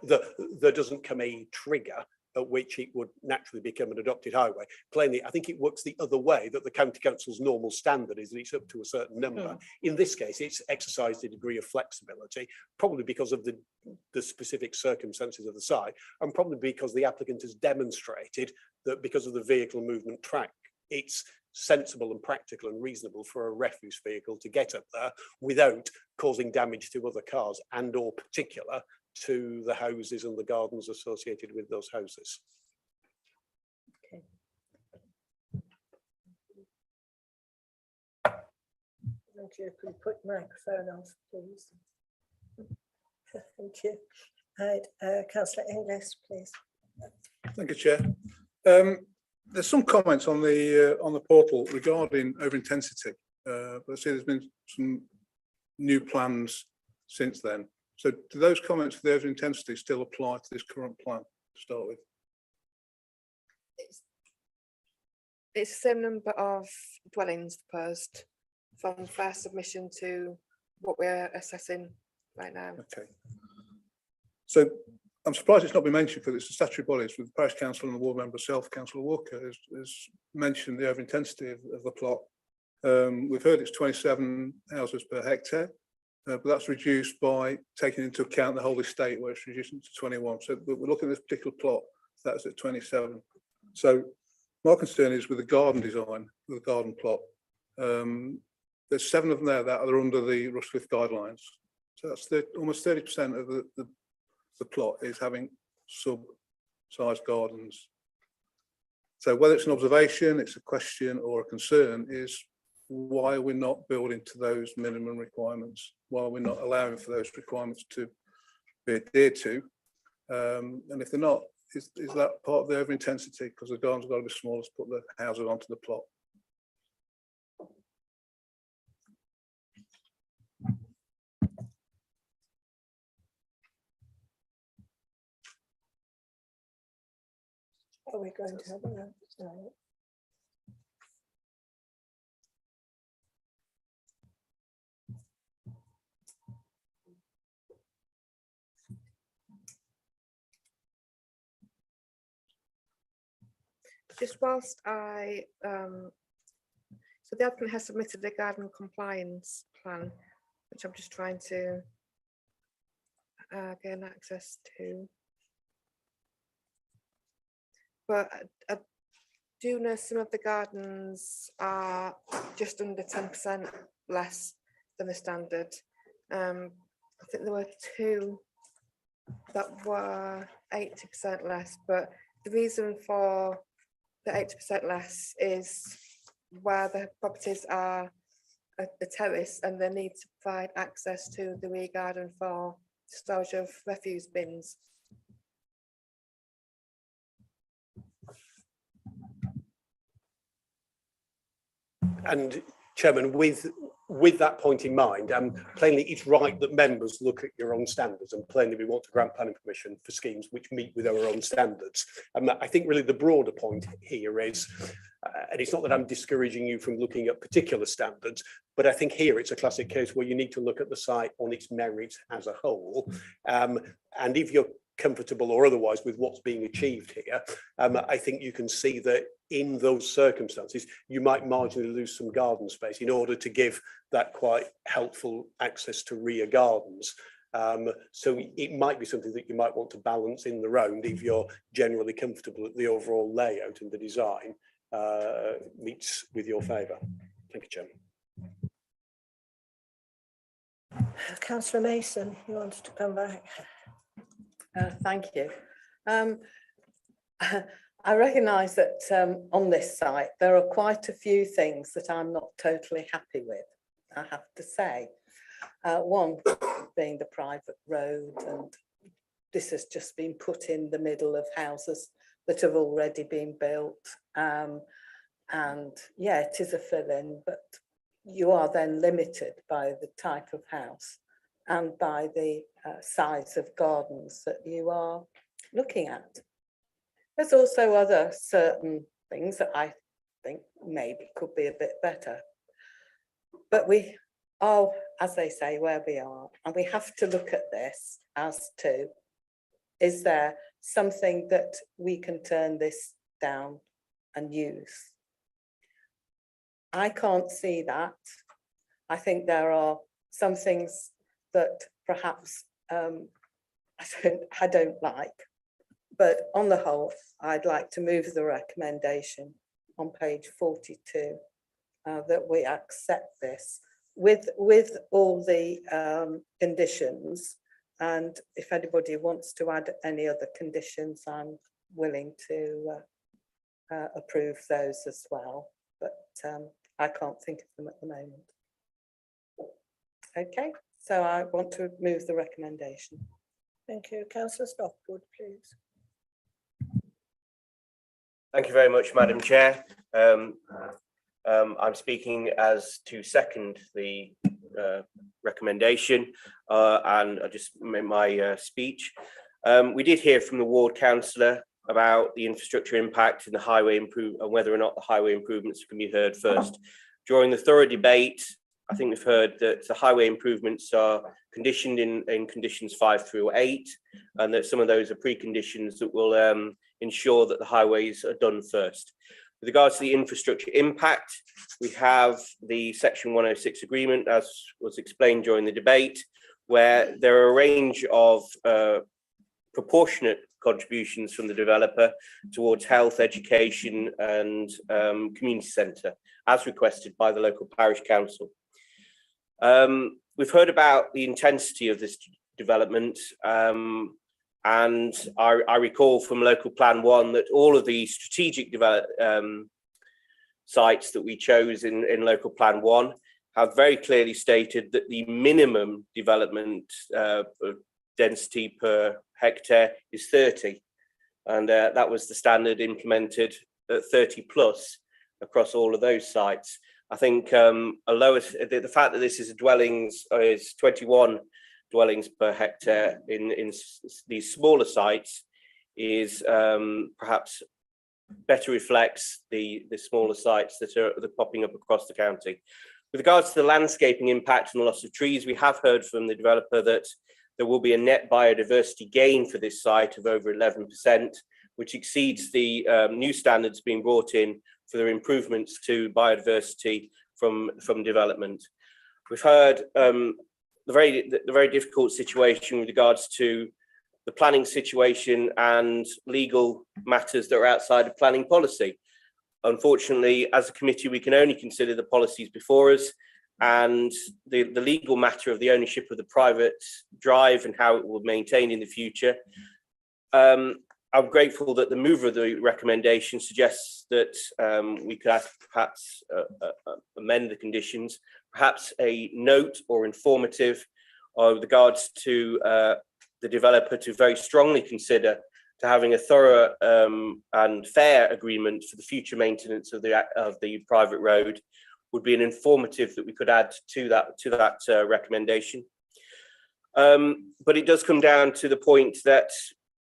There doesn't come a trigger at which it would naturally become an adopted highway. Plainly, I think it works the other way, that the County Council's normal standard is that it's up to a certain number. In this case, it's exercised a degree of flexibility, probably because of the specific circumstances of the site, and probably because the applicant has demonstrated that because of the vehicle movement track, it's sensible and practical and reasonable for a refuse vehicle to get up there without causing damage to other cars and or particular to the houses and the gardens associated with those houses. Okay. Thank you. Could you put the microphone off, please? Thank you. Right, Councillor English, please. Thank you, Chair. There's some comments on the portal regarding over intensity, but I see there's been some new plans since then. So do those comments for the over intensity still apply to this current plan to start with? It's the same number of dwellings proposed from first submission to what we're assessing right now. Okay. So I'm surprised it's not been mentioned because it's the statutory bodies with the parish council and the ward member herself, Councillor Walker, has mentioned the over intensity of the plot. We've heard it's 27 houses per hectare, but that's reduced by taking into account the whole estate where it's reducing to 21. So we're looking at this particular plot, that's at 27. So my concern is with the garden design, with the garden plot. There's 7 of them there that are under the Rushcliffe guidelines. So that's almost 30% of the plot is having sub-sized gardens. So whether it's an observation, it's a question or a concern, is why we're not building to those minimum requirements, why we're not allowing for those requirements to be adhered to. And if they're not, is that part of the over intensity? Because the gardens have got to be smaller to put the houses onto the plot. Are we going to have a no? Just whilst so the applicant has submitted the garden compliance plan, which I'm just trying to gain access to. But I do know some of the gardens are just under 10% less than the standard. I think there were 2 that were 80% less, but the reason for the 80% less is where the properties are a terrace and they need to provide access to the rear garden for storage of refuse bins. And Chairman, with that point in mind, plainly it's right that members look at your own standards, and plainly we want to grant planning permission for schemes which meet with our own standards. I think really the broader point here is, and it's not that I'm discouraging you from looking at particular standards, but I think here it's a classic case where you need to look at the site on its merits as a whole. And if you're comfortable or otherwise with what's being achieved here, I think you can see that in those circumstances, you might marginally lose some garden space in order to give that quite helpful access to rear gardens. So it might be something that you might want to balance in the round if you're generally comfortable that the overall layout and the design meets with your favour. Thank you, Chairman. Councillor Mason, you wanted to come back? Thank you. I recognise that on this site there are quite a few things that I'm not totally happy with, I have to say. One being the private road, and this has just been put in the middle of houses that have already been built. And yeah, it is a fill-in, but you are then limited by the type of house and by the size of gardens that you are looking at. There's also other certain things that I think maybe could be a bit better. But we are, as they say, where we are, and we have to look at this as to, is there something that we can turn this down and use? I can't see that. I think there are some things that perhaps I don't like. But on the whole, I'd like to move the recommendation on page 42 that we accept this with all the conditions. And if anybody wants to add any other conditions, I'm willing to approve those as well. But I can't think of them at the moment. Okay, so I want to move the recommendation. Thank you. Councillor Stockwood, please. Thank you very much, Madam Chair. I'm speaking as to second the recommendation, and I just made my speech. We did hear from the ward councillor about the infrastructure impact and the highway and whether or not the highway improvements can be heard first. During the thorough debate, I think we've heard that the highway improvements are conditioned in conditions 5 through 8, and that some of those are preconditions that will ensure that the highways are done first. With regards to the infrastructure impact, we have the Section 106 agreement, as was explained during the debate, where there are a range of proportionate contributions from the developer towards health, education and community centre, as requested by the local parish council. We've heard about the intensity of this development, and I recall from local plan 1 that all of the strategic sites that we chose in local plan 1 have very clearly stated that the minimum development density per hectare is 30, and that was the standard implemented at 30 plus across all of those sites. I think the fact that this is dwellings is 21 dwellings per hectare in these smaller sites is perhaps better reflects the smaller sites that are popping up across the county. With regards to the landscaping impact and the loss of trees, we have heard from the developer that there will be a net biodiversity gain for this site of over 11%, which exceeds the new standards being brought in for their improvements to biodiversity from development. We've heard the very difficult situation with regards to the planning situation and legal matters that are outside of planning policy. Unfortunately, as a committee, we can only consider the policies before us, and the legal matter of the ownership of the private drive and how it will be maintained in the future. I'm grateful that the mover of the recommendation suggests that we could perhaps amend the conditions, perhaps a note or informative with regards to the developer to very strongly consider to having a thorough and fair agreement for the future maintenance of the private road would be an informative that we could add to that recommendation. But it does come down to the point that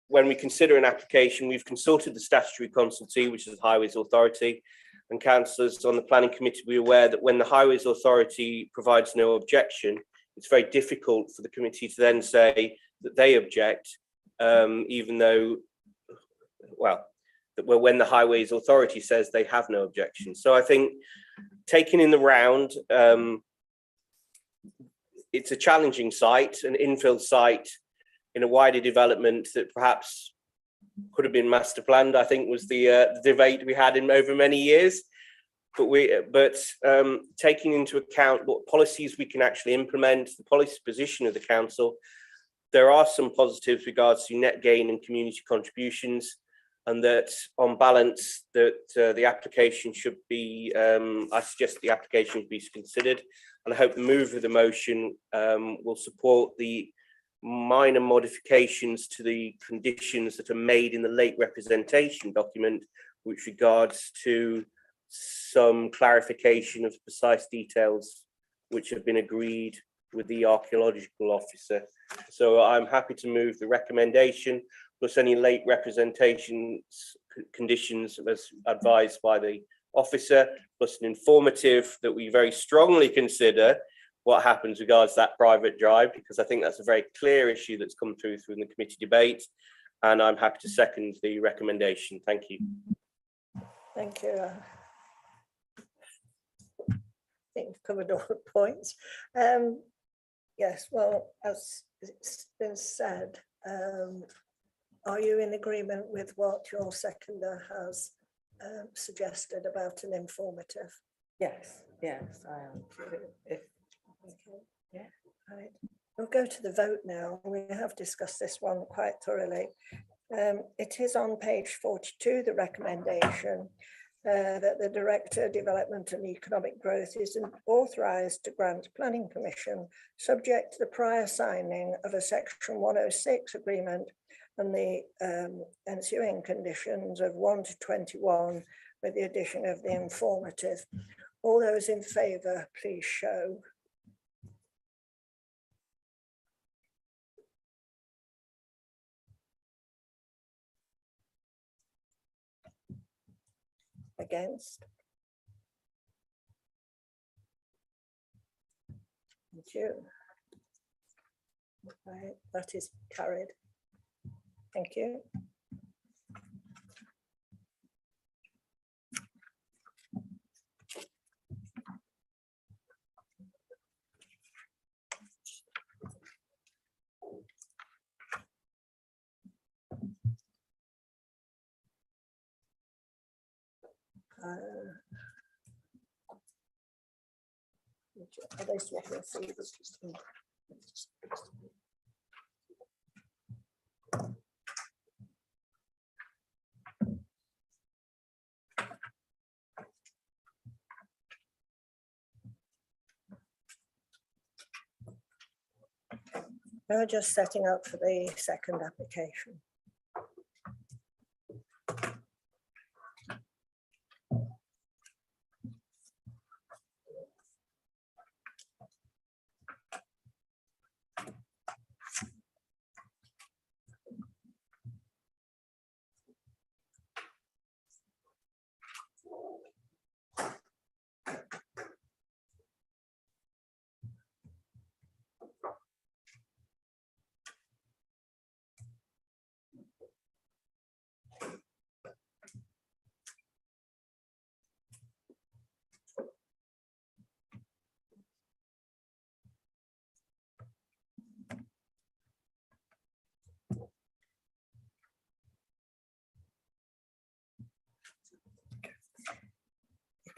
when we consider an application, we've consulted the statutory consultee, which is the Highways Authority, and councillors on the planning committee will be aware that when the Highways Authority provides no objection, it's very difficult for the committee to then say that they object, even though, well, when the Highways Authority says they have no objection. So I think taking in the round, it's a challenging site, an infill site in a wider development that perhaps could have been master planned, I think was the debate we had in over many years. But taking into account what policies we can actually implement, the policy position of the council, there are some positives regards to net gain and community contributions, and that on balance that the application should be, I suggest the application should be considered, and I hope the move of the motion will support the minor modifications to the conditions that are made in the late representation document, which regards to some clarification of precise details which have been agreed with the archaeological officer. So I'm happy to move the recommendation plus any late representations conditions as advised by the officer, plus an informative that we very strongly consider what happens regards that private drive, because I think that's a very clear issue that's come through in the committee debate, and I'm happy to second the recommendation. Thank you. Thank you. I think we've covered all the points. Yes, well, as it's been said, are you in agreement with what your seconder has suggested about an informative? Yes, yes, I am. Okay. Yeah, right. We'll go to the vote now. We have discussed this one quite thoroughly. It is on page 42, the recommendation that the Director of Development and Economic Growth is authorised to grant planning permission subject to the prior signing of a section 106 agreement and the ensuing conditions of 1 to 21 with the addition of the informative. All those in favour, please show. Against? Thank you. Right, that is carried. Thank you. Are they swapping seats? We're just setting up for the second application.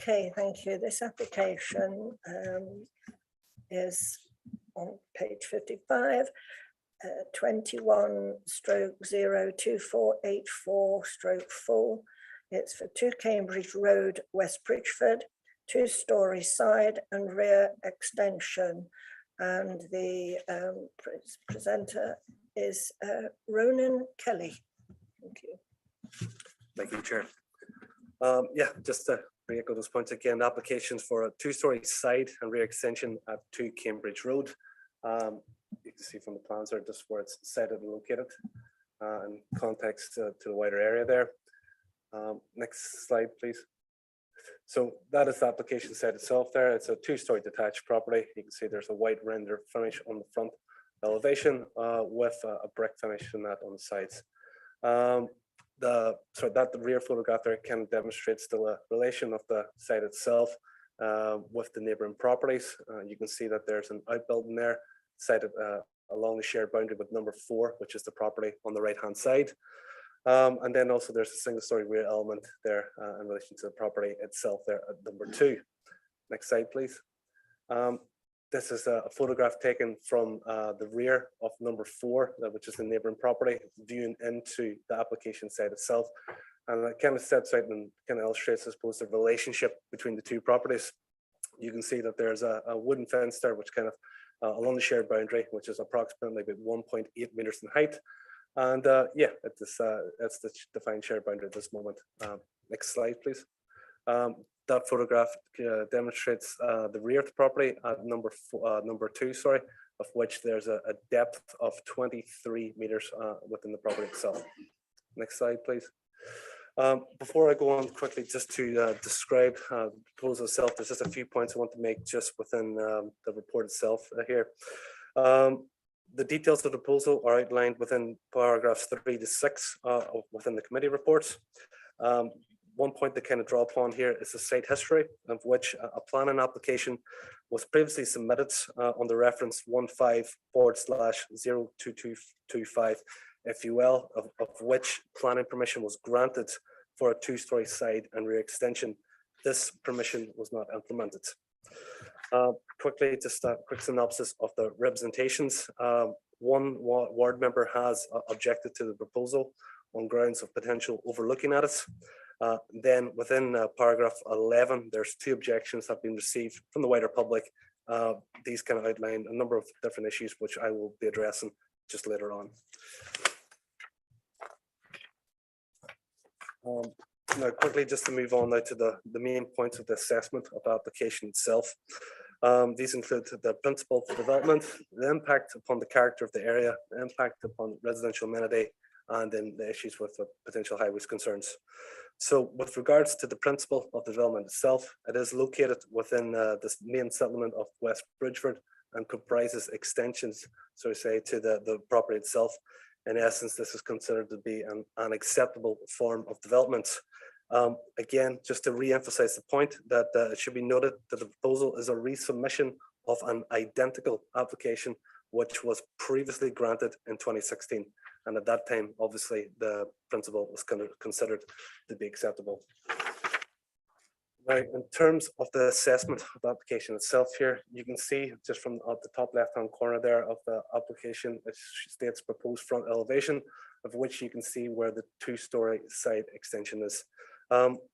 Okay, thank you. This application is on page 55, 21/02484/4. It's for 2 Cambridge Road, West Bridgford, 2-storey side and rear extension. And the presenter is Ronan Kelly. Thank you. Thank you, Chair. Yeah, just to re-echo those points again, applications for a 2-storey side and rear extension at 2 Cambridge Road. You can see from the plans there just where it's sited and located, and context to the wider area there. Next slide, please. So that is the application site itself there. It's a 2-storey detached property. You can see there's a white render finish on the front elevation with a brick finish and that on the sides. The rear photograph there can demonstrate still a relation of the site itself with the neighboring properties. You can see that there's an outbuilding there sited along the shared boundary with number 4, which is the property on the right hand side. And then also there's a 1-storey rear element there in relation to the property itself there at number 2. Next slide, please. This is a photograph taken from the rear of number 4, which is the neighboring property, viewing into the application site itself. And it kind of sets out and kind of illustrates, I suppose, the relationship between the 2 properties. You can see that there's a wooden fence there, which kind of along the shared boundary, which is approximately about 1.8 meters in height. And yeah, that's the defined shared boundary at this moment. Next slide, please. That photograph demonstrates the rear of the property at number 2, sorry, of which there's a depth of 23 meters within the property itself. Next slide, please. Before I go on quickly, just to describe the proposal itself, there's just a few points I want to make just within the report itself here. The details of the proposal are outlined within paragraphs 3 to 6 within the committee reports. One point to kind of draw upon here is the site history, of which a planning application was previously submitted on the reference 15/02225 FUL, of which planning permission was granted for a 2-storey side and rear extension. This permission was not implemented. Quickly, just a quick synopsis of the representations. One ward member has objected to the proposal on grounds of potential overlooking at it. Then within paragraph 11, there's 2 objections that have been received from the wider public. These kind of outline a number of different issues, which I will be addressing just later on. Now quickly, just to move on now to the main points of the assessment of the application itself. These include the principle for development, the impact upon the character of the area, the impact upon residential amenity, and then the issues with the potential high risk concerns. So with regards to the principle of the development itself, it is located within this main settlement of West Bridgford and comprises extensions, so to say, to the property itself. In essence, this is considered to be an acceptable form of development. Again, just to re-emphasize the point that it should be noted that the proposal is a resubmission of an identical application which was previously granted in 2016. And at that time, obviously, the principle was considered to be acceptable. Now, in terms of the assessment of the application itself here, you can see just from the top left-hand corner there of the application, it states proposed front elevation, of which you can see where the 2-storey side extension is.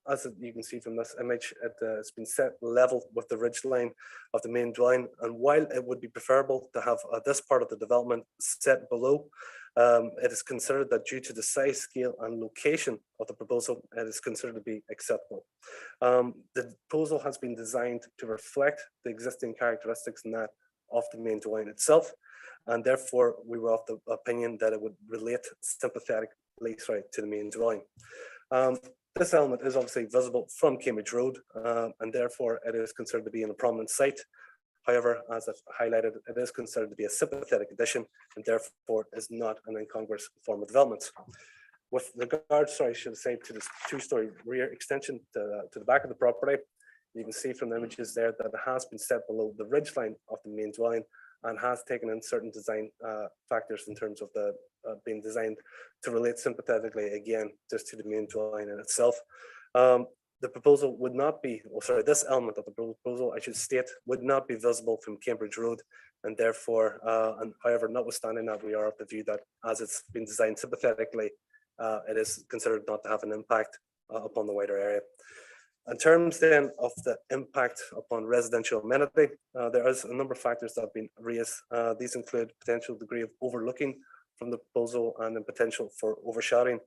As you can see from this image, it's been set level with the ridge line of the main dwelling. And while it would be preferable to have this part of the development set below, it is considered that due to the size, scale, and location of the proposal, it is considered to be acceptable. The proposal has been designed to reflect the existing characteristics and that of the main dwelling itself, and therefore we were of the opinion that it would relate sympathetically, to the main dwelling. This element is obviously visible from Cambridge Road, and therefore it is considered to be in a prominent site. However, as I've highlighted, it is considered to be a sympathetic addition and therefore is not an incongruous form of development. With regards, I should say, to this 2-storey rear extension to the back of the property, you can see from the images there that it has been set below the ridge line of the main dwelling and has taken in certain design factors in terms of the being designed to relate sympathetically again just to the main dwelling in itself. the proposal would not be, oh, sorry, this element of the proposal, I should state, would not be visible from Cambridge Road, and therefore, and however, notwithstanding that, we are of the view that as it's been designed sympathetically, it is considered not to have an impact upon the wider area. In terms then of the impact upon residential amenity, there is a number of factors that have been raised. These include potential degree of overlooking from the proposal and the potential for overshadowing.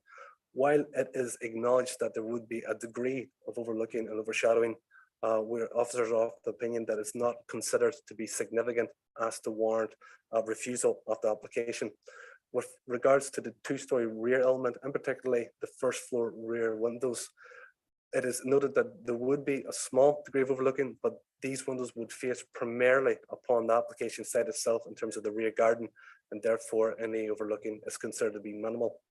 While it is acknowledged that there would be a degree of overlooking and overshadowing, we're officers of the opinion that it's not considered to be significant as to warrant a refusal of the application. With regards to the two-story rear element, and particularly the first floor rear windows, it is noted that there would be a small degree of overlooking, but these windows would face primarily upon the application site itself in terms of the rear garden, and therefore any overlooking is considered to be minimal.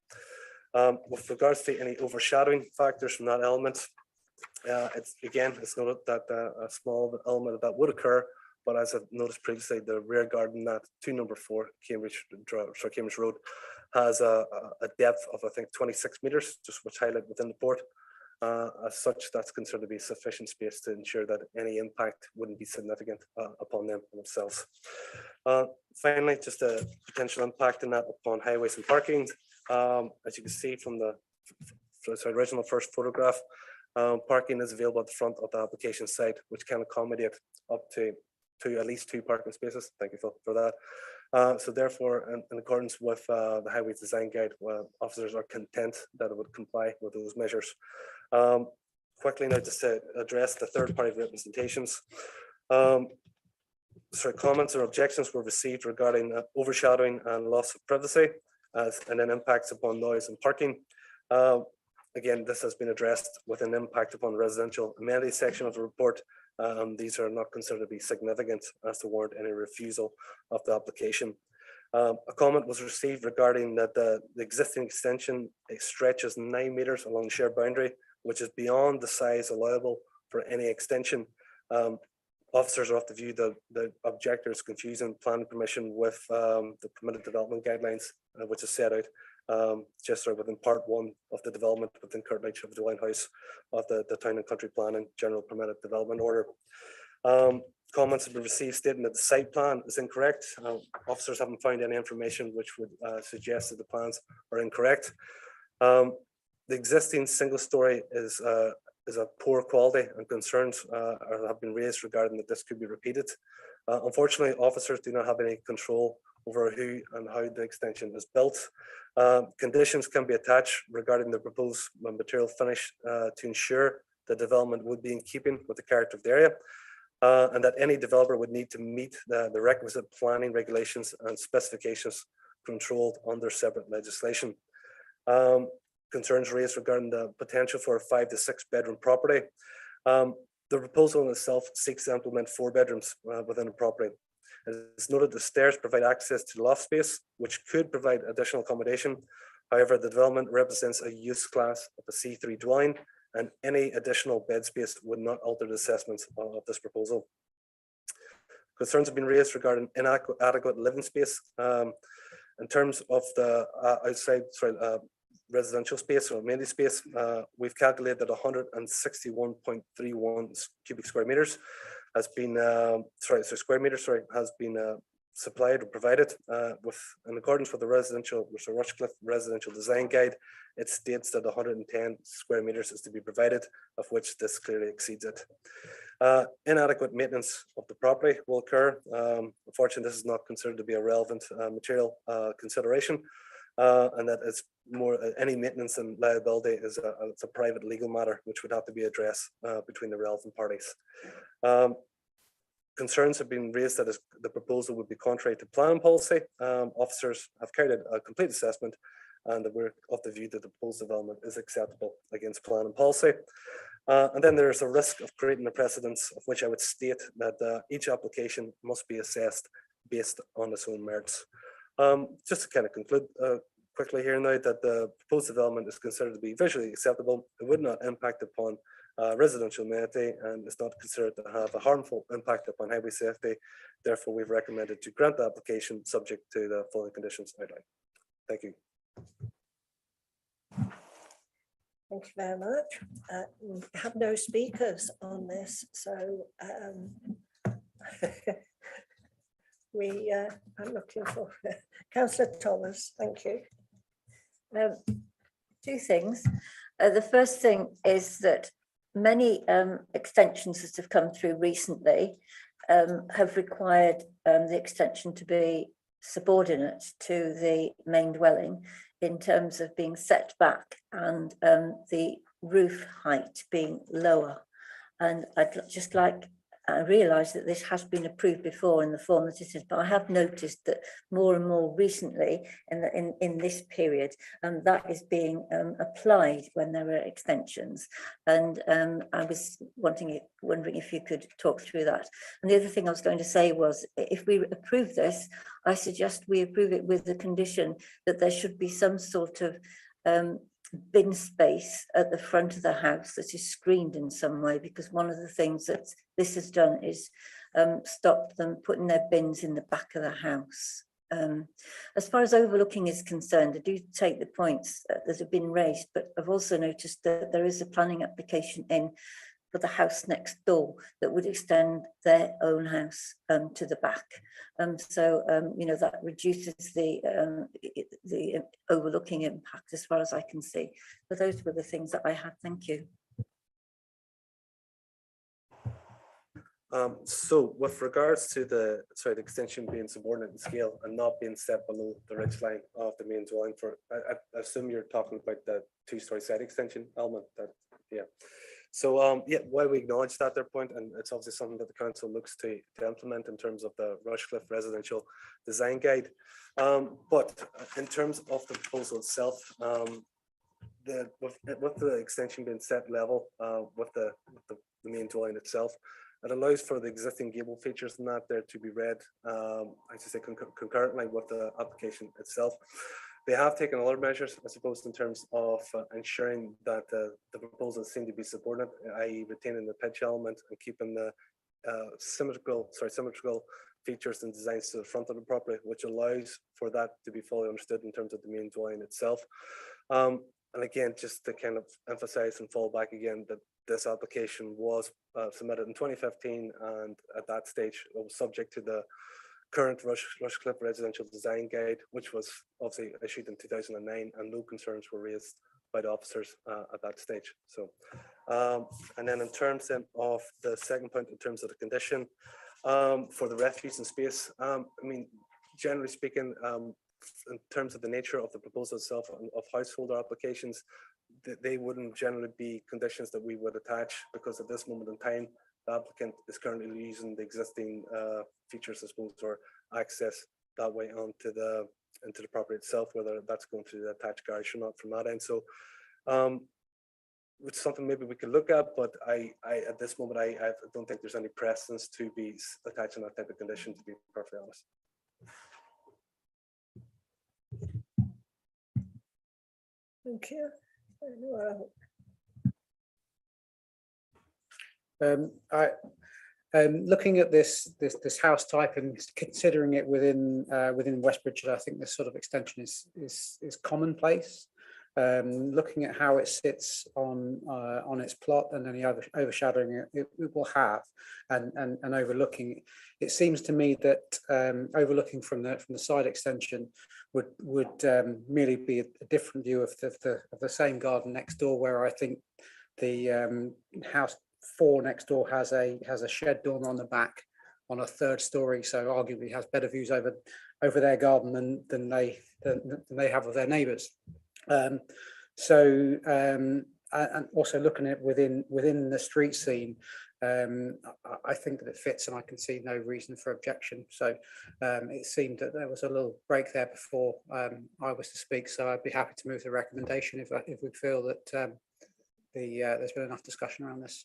With regards to any overshadowing factors from that element, it's noted that a small element of that would occur, but as I've noticed previously, the rear garden at 2 number 4 Cambridge Road has a depth of I think 26 meters, just which highlight within the port. As such, that's considered to be sufficient space to ensure that any impact wouldn't be significant upon them themselves. Finally, just a potential impact in that upon highways and parking. As you can see from the original first photograph, parking is available at the front of the application site, which can accommodate up to at least 2 parking spaces. Thank you for that. So therefore, in accordance with the Highways Design Guide, officers are content that it would comply with those measures. Quickly now, just to address the third-party representations. Comments or objections were received regarding overshadowing and loss of privacy, and then impacts upon noise and parking. Again, this has been addressed with an impact upon the residential amenities section of the report. These are not considered to be significant as to warrant any refusal of the application. A comment was received regarding that the existing extension stretches 9 meters along the shared boundary, which is beyond the size allowable for any extension. Officers are of the view that the objector is confusing planning permission with the permitted development guidelines, which is set out just within part 1 of the development within curtilage of the line house of the Town and Country Plan and General Permitted Development Order. Comments have been received stating that the site plan is incorrect. Officers haven't found any information which would suggest that the plans are incorrect. The existing single story is of poor quality, and concerns have been raised regarding that this could be repeated. Unfortunately, officers do not have any control over who and how the extension is built. Conditions can be attached regarding the proposed material finish to ensure the development would be in keeping with the character of the area, and that any developer would need to meet the requisite planning regulations and specifications controlled under separate legislation. Concerns raised regarding the potential for a 5 to 6 bedroom property. The proposal in itself seeks to implement 4 bedrooms within the property. It's noted the stairs provide access to the loft space, which could provide additional accommodation. However, the development represents a use class of a C3 dwelling, and any additional bed space would not alter the assessments of this proposal. Concerns have been raised regarding inadequate living space. In terms of the outside residential space or amenity space, we've calculated that 161.31 cubic square meters has been has been supplied or provided in accordance with the Rushcliffe Residential Design Guide. It states that 110 square meters is to be provided, of which this clearly exceeds it. Inadequate maintenance of the property will occur. Unfortunately, this is not considered to be a relevant material consideration, and that it's more any maintenance and liability is it's a private legal matter which would have to be addressed between the relevant parties. Concerns have been raised that the proposal would be contrary to planning policy. Officers have carried out a complete assessment, and that we're of the view that the proposed development is acceptable against planning policy. And then there's a risk of creating a precedence, of which I would state that each application must be assessed based on its own merits. Just to kind of conclude quickly here now, that the proposed development is considered to be visually acceptable. It would not impact upon residential amenity, and is not considered to have a harmful impact upon highway safety. Therefore, we've recommended to grant the application subject to the following conditions outlined. Thank you. Thank you very much. We have no speakers on this, so I'm looking for Councillor Thomas. Thank you. Two things. The first thing is that many extensions that have come through recently have required the extension to be subordinate to the main dwelling in terms of being set back and the roof height being lower. And I'd just like, I realise that this has been approved before in the form that it is, but I have noticed that more and more recently in this period, that is being applied when there are extensions. And I was wondering if you could talk through that. And the other thing I was going to say was, if we approve this, I suggest we approve it with the condition that there should be some sort of bin space at the front of the house that is screened in some way, because one of the things that this has done is stop them putting their bins in the back of the house. As far as overlooking is concerned, I do take the points that have been raised, but I've also noticed that there is a planning application in for the house next door that would extend their own house to the back. So, you know, that reduces the overlooking impact as far as I can see. But those were the things that I had. Thank you. So with regards to the extension being subordinate in scale and not being set below the ridge line of the main dwelling, I assume you're talking about the two-story side extension element. Yeah. So yeah, while we acknowledge that their point, and it's obviously something that the council looks to implement in terms of the Rushcliffe residential design guide, but in terms of the proposal itself, with the extension being set level with the main dwelling itself, it allows for the existing gable features in that there to be read, I should say, concurrently with the application itself. They have taken other measures, I suppose, in terms of ensuring that the proposals seem to be subordinate, i.e. retaining the pitch element and keeping the symmetrical features and designs to the front of the property, which allows for that to be fully understood in terms of the main dwelling itself. And again, just to kind of emphasize and fall back again that this application was submitted in 2015, and at that stage it was subject to the current Rushcliffe residential design guide, which was obviously issued in 2009, and no concerns were raised by the officers at that stage. So, and then in terms of the second point, in terms of the condition for the refuse and space, I mean, generally speaking, in terms of the nature of the proposal itself of householder applications, they wouldn't generally be conditions that we would attach, because at this moment in time, the applicant is currently using the existing features, I suppose, or access that way onto into the property itself, whether that's going through the attached garage or not from that end. So, which is something maybe we could look at, but I at this moment I don't think there's any precedence to be attaching that type of condition, to be perfectly honest. Thank you. Looking at this house type and considering it within Westbridge, I think this sort of extension is commonplace. Looking at how it sits on its plot and any overshadowing it will have, and overlooking, it seems to me that overlooking from the side extension would merely be a different view of the same garden next door, where I think the house 4 next door has a shed dormer on the back on a 3rd story, so arguably has better views over their garden than they have of their neighbours. And also looking at within the street scene, I think that it fits, and I can see no reason for objection. So it seemed that there was a little break there before I was to speak, so I'd be happy to move the recommendation if we feel that there's been enough discussion around this.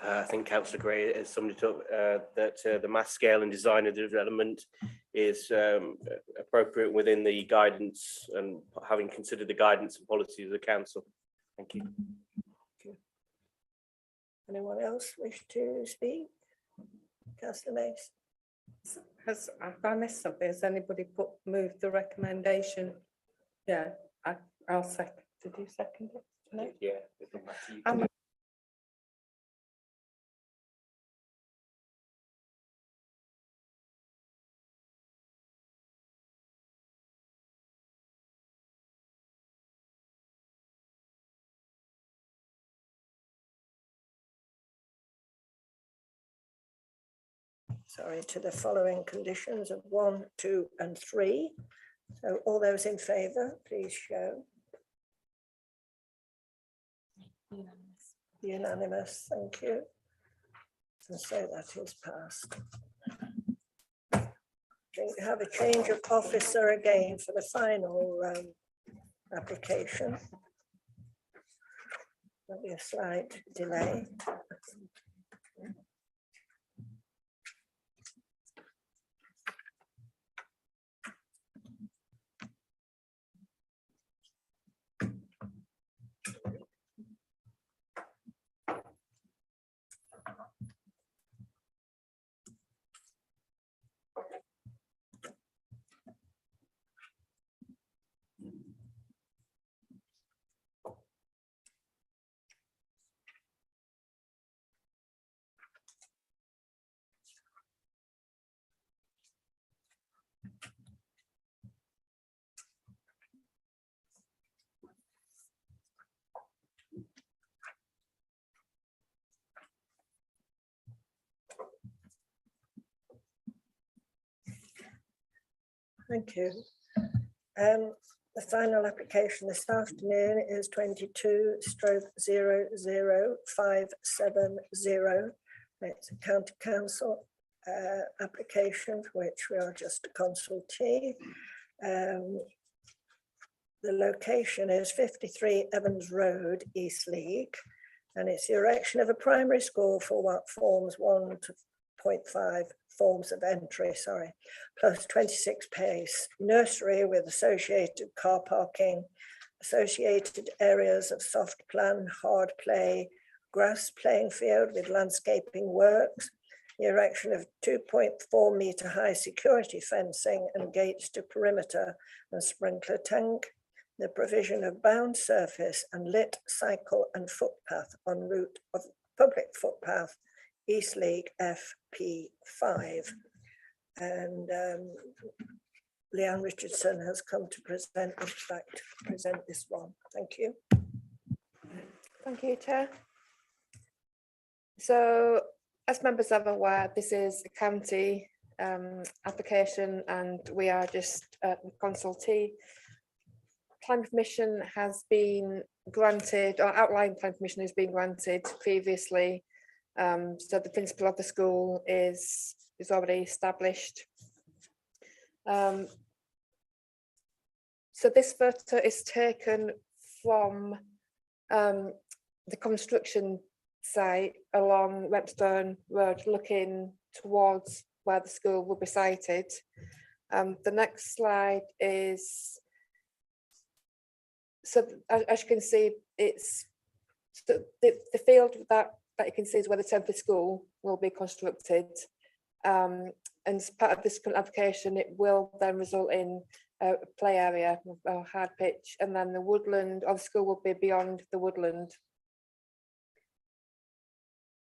I think Councillor Gray has summed it up, that the mass scale and design of the development is appropriate within the guidance, and having considered the guidance and policies of the council. Thank you. Anyone else wish to speak? Councillor Mace. Have I missed something? Has anybody moved the recommendation? Yeah, I'll second. Did you second it? No? Yeah. Sorry, to the following conditions of 1, 2 and 3. So all those in favour, please show. Unanimous, thank you. And so that is passed. We have a change of officer again for the final application. There'll be a slight delay. Thank you. The final application this afternoon is 22/00570. It's a county council application for which we are just a consultee. The location is 53 Evans Road, Eastleigh, and it's the erection of a primary school for what forms 1 to 0.5 forms of entry, plus 26 pace, nursery with associated car parking, associated areas of soft plan, hard play, grass playing field with landscaping works, the erection of 2.4 metre high security fencing and gates to perimeter and sprinkler tank, the provision of bound surface and lit cycle and footpath en route of public footpath, Eastleigh FP5. And Leanne Richardson has come to present this one. Thank you. Thank you, Chair. So, as members are aware, this is a county application and we are just a consultee. Plan permission has been granted, or outline plan permission has been granted previously. So the principal of the school is already established. So this photo is taken from the construction site along Webstone Road, looking towards where the school will be sited. The next slide is, so as you can see, it's the field that you can see is where the temporary school will be constructed. And as part of this current application, it will then result in a play area or hard pitch, and then the woodland or the school will be beyond the woodland.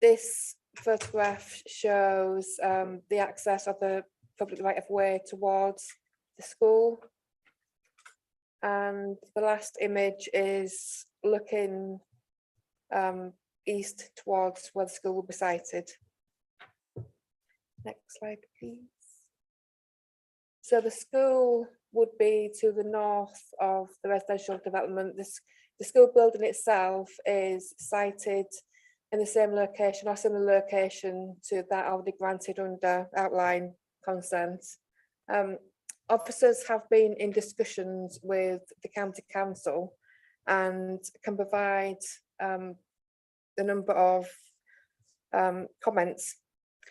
This photograph shows the access of the public right of way towards the school. And the last image is looking east towards where the school will be sited. Next slide, please. So the school would be to the north of the residential development. The school building itself is sited in the same location or similar location to that already granted under outline consent. Officers have been in discussions with the county council and can provide a number of comments.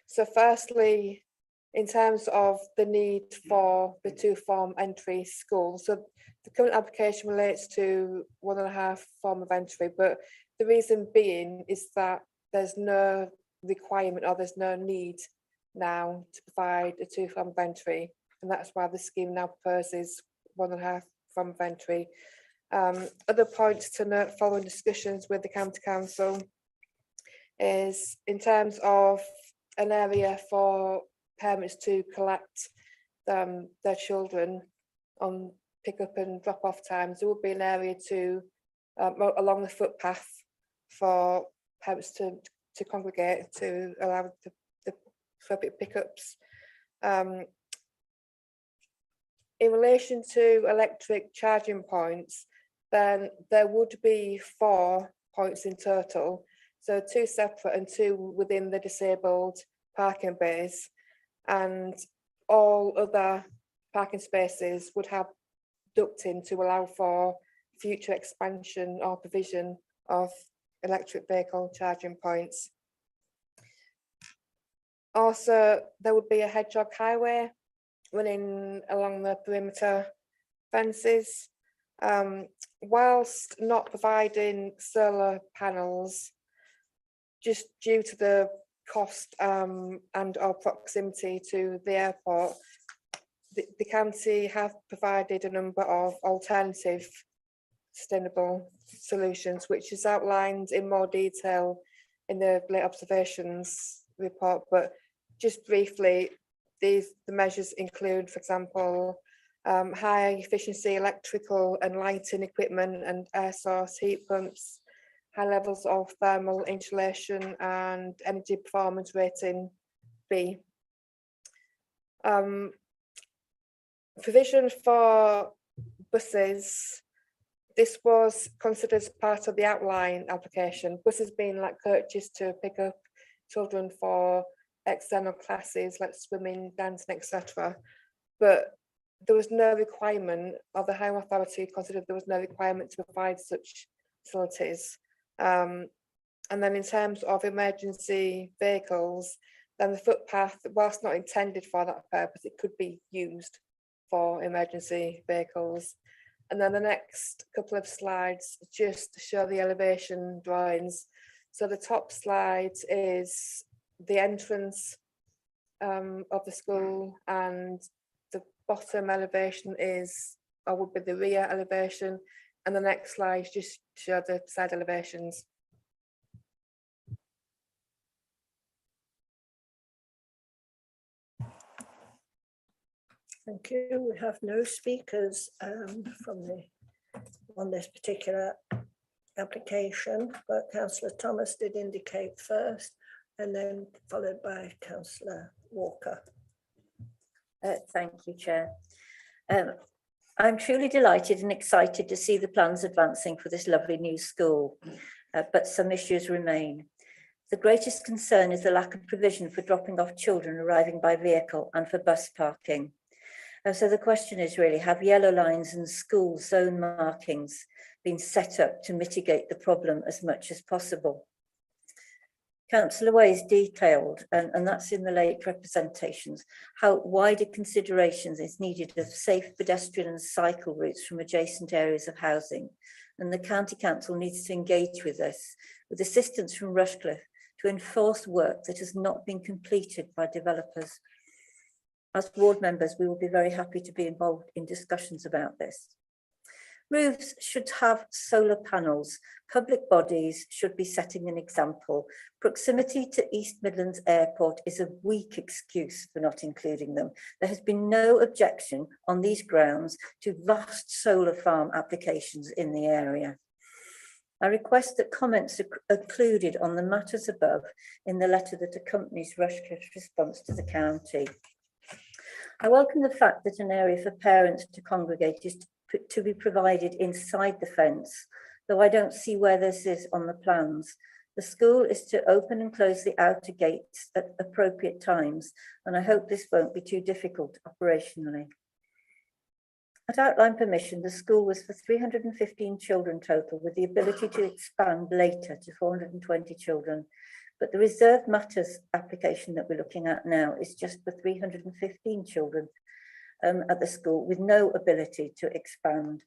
So firstly, in terms of the need for the two-form entry school, so the current application relates to 1.5 form of entry, but the reason being is that there's no requirement or there's no need now to provide a 2 farm inventory, and that's why the scheme now proposes 1.5 farm inventory. Other points to note following discussions with the County Council is in terms of an area for parents to collect their children on pick up and drop off times. There would be an area to along the footpath for parents to congregate to allow the appropriate pickups. In relation to electric charging points, then there would be 4 points in total. So 2 separate and 2 within the disabled parking bays, and all other parking spaces would have ducting to allow for future expansion or provision of electric vehicle charging points. Also, there would be a hedgehog highway running along the perimeter fences. Whilst not providing solar panels, just due to the cost and or proximity to the airport, the county have provided a number of alternative sustainable solutions, which is outlined in more detail in the late observations report. But just briefly, the measures include, for example, high efficiency electrical and lighting equipment and air source heat pumps, high levels of thermal insulation and energy performance rating B. Provision for buses, this was considered as part of the outline application. Buses being like purchased to pick up children for external classes like swimming, dancing, etc. But there was no requirement, or the Highway Authority considered there was no requirement to provide such facilities. And then in terms of emergency vehicles, then the footpath, whilst not intended for that purpose, it could be used for emergency vehicles. And then the next couple of slides just show the elevation drawings. So the top slide is the entrance of the school, and the bottom elevation is, or would be the rear elevation, and the next slide just show the side elevations. Thank you. We have no speakers on this particular application, but Councillor Thomas did indicate first, and then followed by Councillor Walker. Thank you, Chair. I'm truly delighted and excited to see the plans advancing for this lovely new school, but some issues remain. The greatest concern is the lack of provision for dropping off children arriving by vehicle and for bus parking. So the question is really, have yellow lines and school zone markings been set up to mitigate the problem as much as possible? Councillor Ways detailed, and that's in the late representations, how wider considerations is needed of safe pedestrian and cycle routes from adjacent areas of housing. And the County Council needs to engage with this, with assistance from Rushcliffe, to enforce work that has not been completed by developers. As ward members, we will be very happy to be involved in discussions about this. Roofs should have solar panels. Public bodies should be setting an example. Proximity to East Midlands Airport is a weak excuse for not including them. There has been no objection on these grounds to vast solar farm applications in the area. I request that comments are included on the matters above in the letter that accompanies Rushcliffe's response to the county. I welcome the fact that an area for parents to congregate is to be provided inside the fence, though I don't see where this is on the plans. The school is to open and close the outer gates at appropriate times, and I hope this won't be too difficult operationally. At outline permission, the school was for 315 children total, with the ability to expand later to 420 children. But the reserved matters application that we're looking at now is just for 315 children at the school with no ability to expand.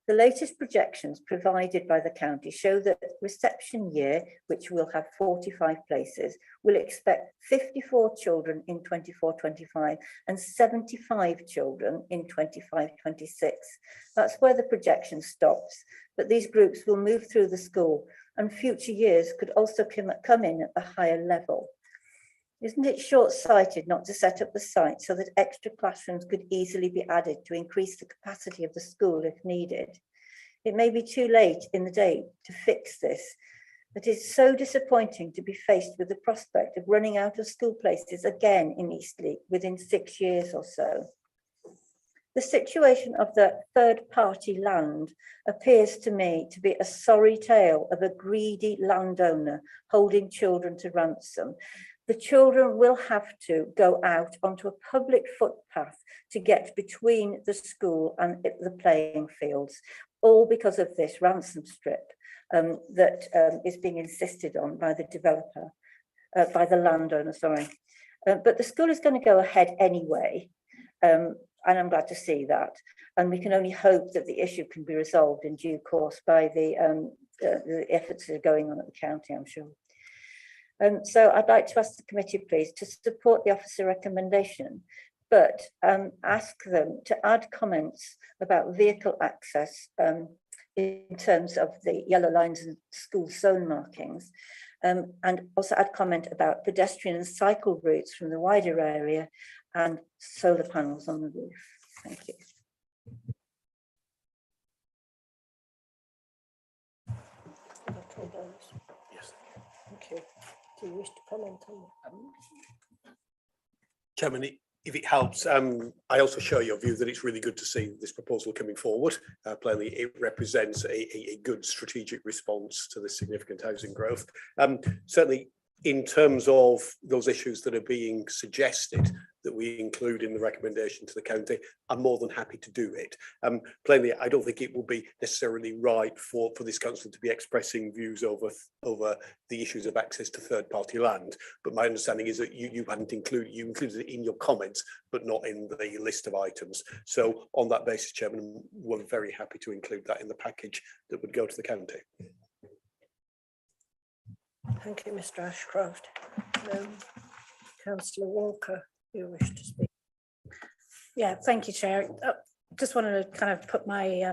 The latest projections provided by the county show that reception year, which will have 45 places, will expect 54 children in 24-25 and 75 children in 25-26. That's where the projection stops, but these groups will move through the school and future years could also come in at the higher level. Isn't it short-sighted not to set up the site so that extra classrooms could easily be added to increase the capacity of the school if needed? It may be too late in the day to fix this, but it's so disappointing to be faced with the prospect of running out of school places again in Eastleigh within 6 years or so. The situation of the third-party land appears to me to be a sorry tale of a greedy landowner holding children to ransom. The children will have to go out onto a public footpath to get between the school and the playing fields, all because of this ransom strip that is being insisted on by the developer, by the landowner, sorry. But the school is going to go ahead anyway, and I'm glad to see that. And we can only hope that the issue can be resolved in due course by the efforts that are going on at the county, I'm sure. So I'd like to ask the committee, please, to support the officer recommendation, but ask them to add comments about vehicle access in terms of the yellow lines and school zone markings, and also add comment about pedestrian and cycle routes from the wider area and solar panels on the roof. Thank you. Yes. Thank you. Do you wish to comment on that? Chairman, if it helps, I also share your view that it's really good to see this proposal coming forward. Plainly, it represents a good strategic response to the significant housing growth. Certainly, in terms of those issues that are being suggested that we include in the recommendation to the county, I'm more than happy to do it. Plainly, I don't think it will be necessarily right for this council to be expressing views over the issues of access to third-party land. But my understanding is that you included it in your comments, but not in the list of items. So on that basis, Chairman, we're very happy to include that in the package that would go to the county. Thank you, Mr. Ashcroft. Councillor Walker, you wish to speak. Yeah, thank you, Chair. Just wanted to kind of put my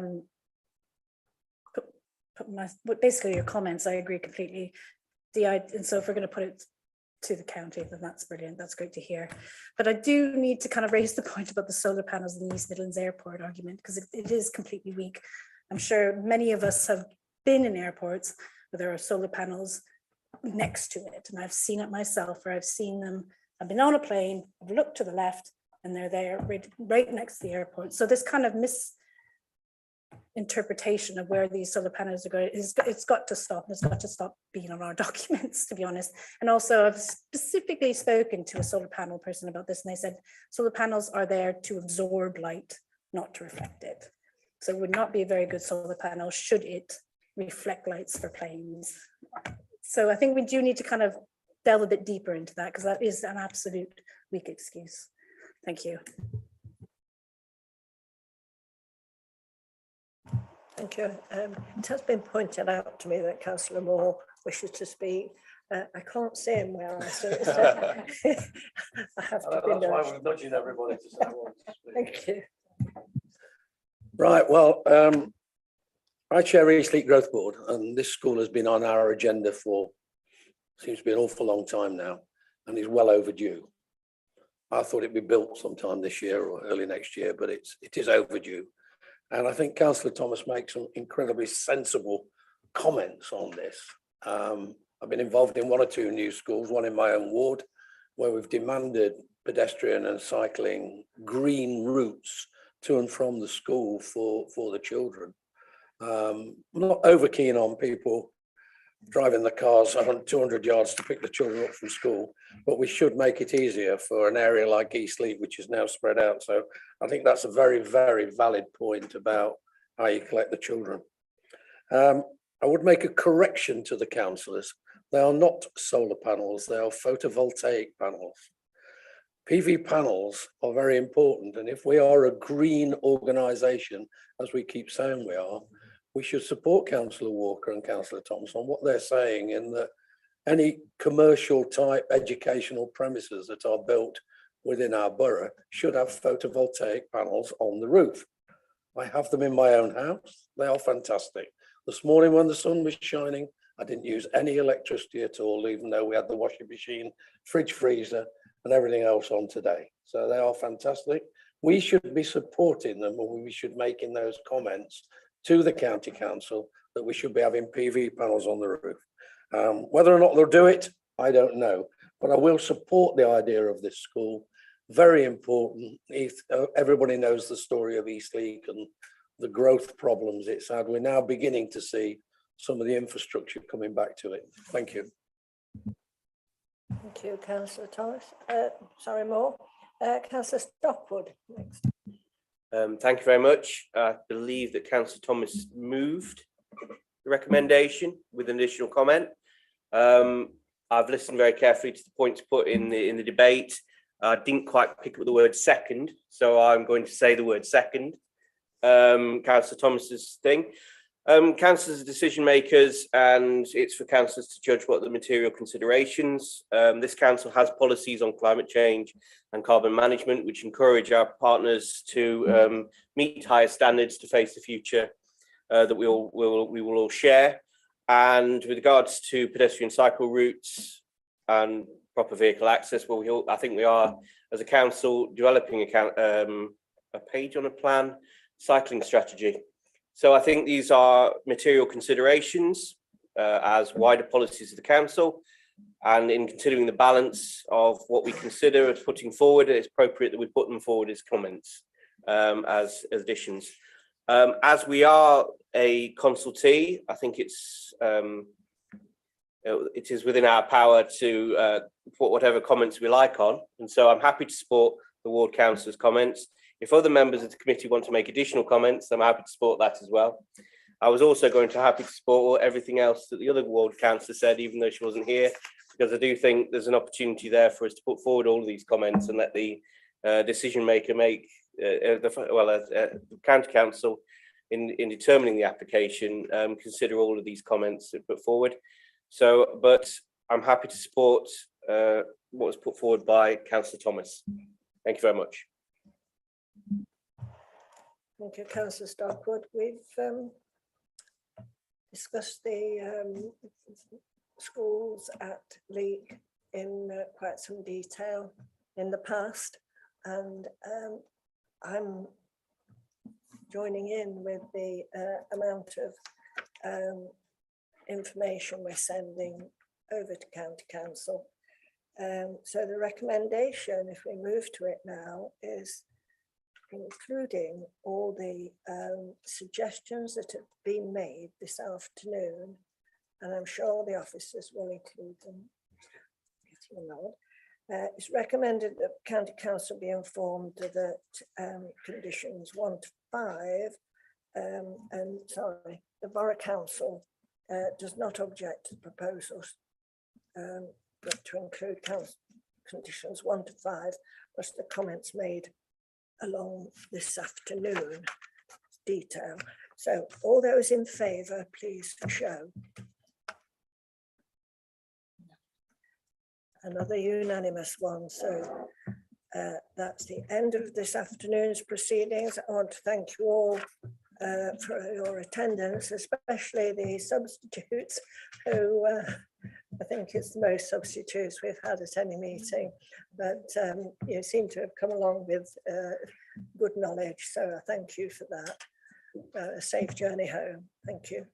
basically your comments. I agree completely. And so if we're going to put it to the county, then that's brilliant. That's great to hear. But I do need to kind of raise the point about the solar panels in the East Midlands Airport argument, because it is completely weak. I'm sure many of us have been in airports where there are solar panels next to it, and I've seen it myself, or I've seen them. I've been on a plane, I've looked to the left, and they're there right next to the airport. So this kind of misinterpretation of where these solar panels are going, it's got to stop. It's got to stop being on our documents, to be honest. And also, I've specifically spoken to a solar panel person about this, and they said solar panels are there to absorb light, not to reflect it. So it would not be a very good solar panel should it reflect lights for planes. So I think we do need to kind of delve a bit deeper into that, because that is an absolute weak excuse. Thank you. Thank you. It has been pointed out to me that Councillor Moore wishes to speak. I can't see him where I sit, so I have to be That's why nudged. we're nudging everybody to say what to speak. Thank you. Right, well, I chair Eastleigh Growth Board, and this school has been on our agenda for, seems to be an awful long time now, and is well overdue. I thought it'd be built sometime this year or early next year, but it is overdue. And I think Councillor Thomas makes some incredibly sensible comments on this. I've been involved in one or two new schools, one in my own ward, where we've demanded pedestrian and cycling green routes to and from the school for the children. I'm not over keen on people driving the cars 200 yards to pick the children up from school, but we should make it easier for an area like Eastleigh, which is now spread out. So I think that's a very, very valid point about how you collect the children. I would make a correction to the councillors. They are not solar panels, they are photovoltaic panels. PV panels are very important, and if we are a green organisation, as we keep saying we are, we should support Councillor Walker and Councillor Thomas on what they're saying in that any commercial type educational premises that are built within our borough should have photovoltaic panels on the roof. I have them in my own house. They are fantastic. This morning when the sun was shining, I didn't use any electricity at all, even though we had the washing machine, fridge, freezer, and everything else on today. So they are fantastic. We should be supporting them, and we should make in those comments to the county council that we should be having PV panels on the roof. Whether or not they'll do it, I don't know, but I will support the idea of this school. Very important. Everybody knows the story of Eastleigh and the growth problems it's had. We're now beginning to see some of the infrastructure coming back to it. Thank you. Thank you, Councillor Thomas. Sorry, Moore. Councillor Stockwood next. Thank you very much. I believe that Councillor Thomas moved the recommendation with an additional comment. I've listened very carefully to the points put in the debate. I didn't quite pick up the word second, so I'm going to say the word second. Councillor Thomas's thing. Councillors are decision makers, and it's for councillors to judge what the material considerations. This council has policies on climate change and carbon management, which encourage our partners to meet higher standards to face the future that we will all share. And with regards to pedestrian cycle routes and proper vehicle access, well, I think we are, as a council, developing a page on a plan cycling strategy. So I think these are material considerations as wider policies of the council, and in considering the balance of what we consider as putting forward, it's appropriate that we put them forward as comments, as additions. As we are a consultee, I think it is within our power to put whatever comments we like on, and so I'm happy to support the ward councillor's comments. If other members of the committee want to make additional comments, I'm happy to support that as well. I was also going to happy to support everything else that the other ward councillor said, even though she wasn't here, because I do think there's an opportunity there for us to put forward all of these comments and let the decision maker make, the county council in determining the application, consider all of these comments that put forward. So, but I'm happy to support what was put forward by Councillor Thomas. Thank you very much. Thank you, Councillor Stockwood. We've discussed the schools at Leek in quite some detail in the past, and I'm joining in with the amount of information we're sending over to County Council. So the recommendation, if we move to it now, is including all the suggestions that have been made this afternoon, and I'm sure the officers will include them. Getting a nod. It's recommended that County Council be informed that conditions 1 to 5, and sorry, the Borough Council does not object to the proposals, but to include conditions 1 to 5, plus the comments made along this afternoon detail. So all those in favour, please show. Another unanimous one. So that's the end of this afternoon's proceedings. I want to thank you all for your attendance, especially the substitutes who I think it's the most substitutes we've had at any meeting, but you seem to have come along with good knowledge, so I thank you for that. A safe journey home. Thank you.